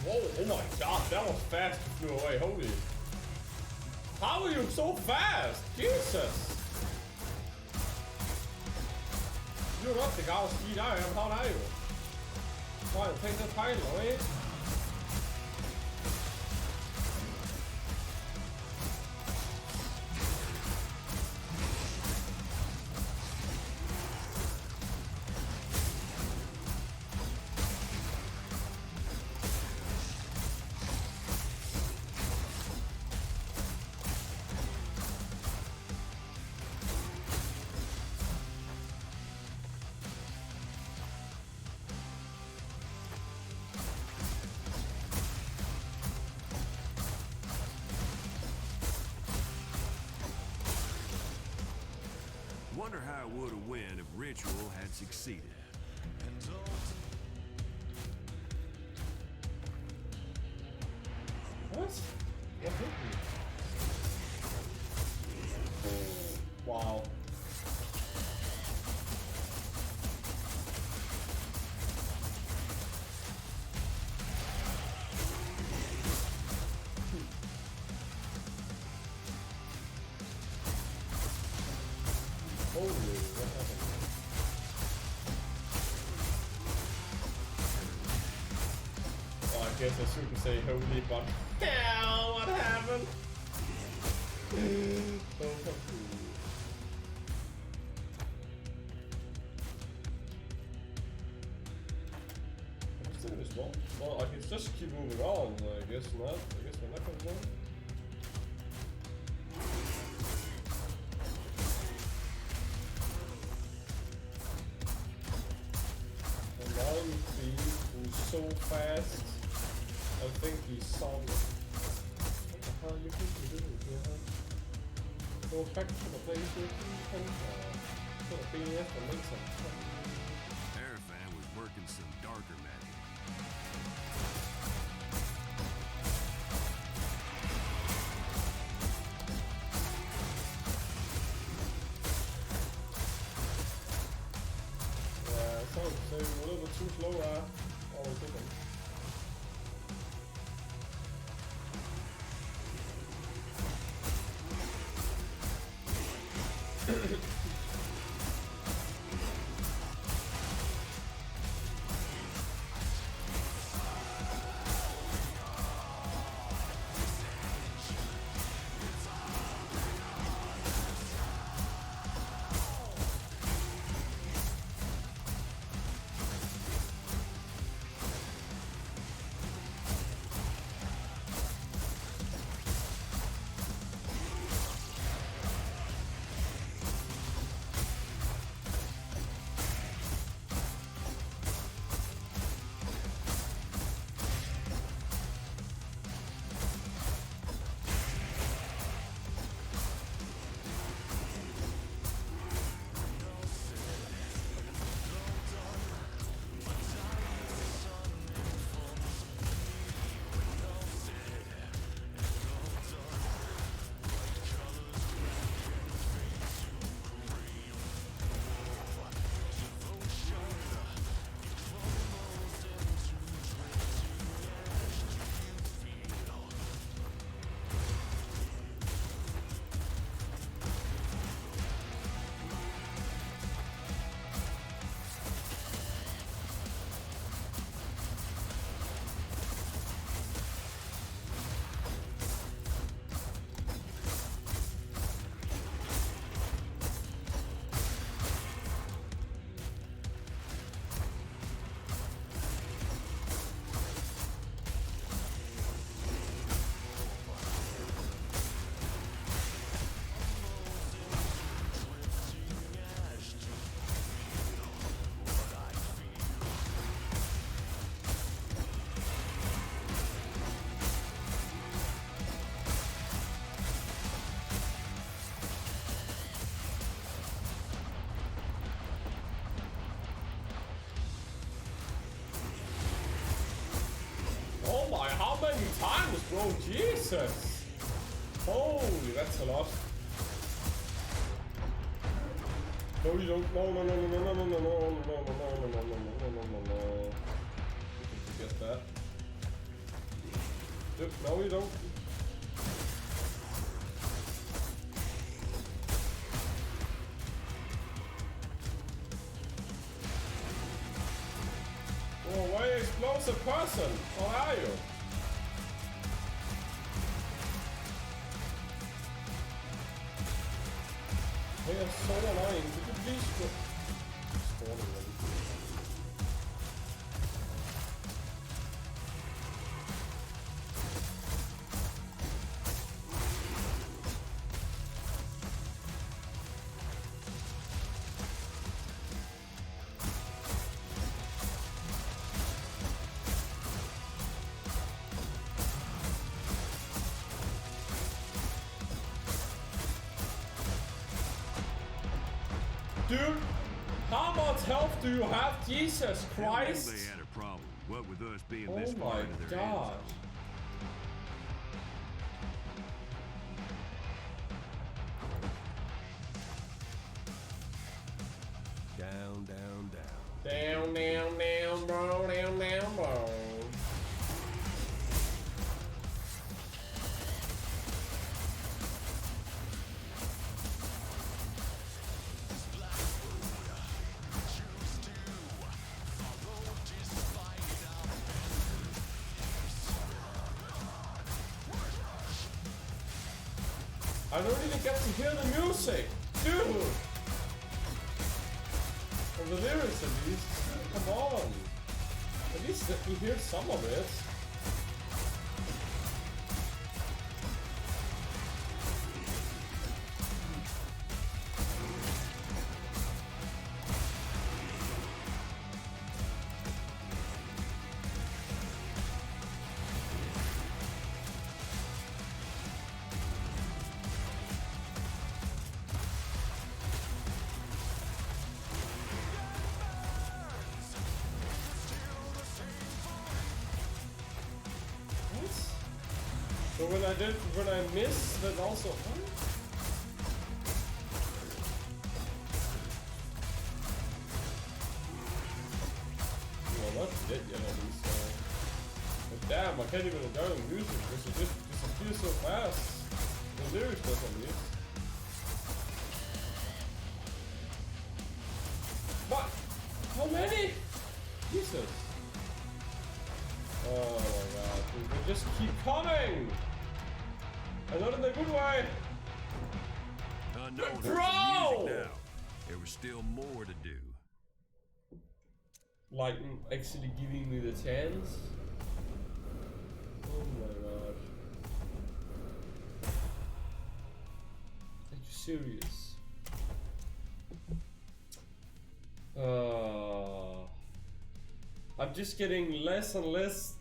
Whoa, oh my god, that was fast to flew away, holy. How are you so fast? Jesus! You're not the guy with speed I am, how are you? Try and take the title, eh? Wonder how it would have went if Ritual had succeeded. What? What hit me? Wow. Holy, what happened? Oh, I guess I shouldn't say holy, but hell, what happened? So confused. I'm still in this one. Well, I can just keep moving on, I guess not. I guess we're not gonna go. So fast. I think he saw me. What the hell you think you're doing here? Go back to the place where you can put a BS and make some fun. Arafan was working some darker magic. Yeah, it sounds so a little bit too slow, always thinking. times, bro. Jesus. Holy, that's a lot. No, you don't. No, no, no, no, no, no, no, no, no, no, no, no, no, no, no, no, no. You can forget that. No, you don't. Oh, why explosive person? How are you? They are so annoying. Could you please go? Spawning them. Dude, how much health do you have? Jesus Christ! They had a problem. What with us being Oh this far my into their god. Down, down, down. Down, down, down, bro, down, down, bro. I don't even get to hear the music, dude! Or the lyrics at least. Come on! At least let me hear some of it. So when I miss, that also. What? Well, not dead yet at least. But damn, I can't even enjoy the music because it just disappears so fast. The lyrics does at least. What? How many? Jesus. Oh my god, dude, they just keep coming! And not in the good way! Unknown Bro! music now. There was still more to do. Like, actually giving me the chance? Oh my god. Are you serious? I'm just getting less and less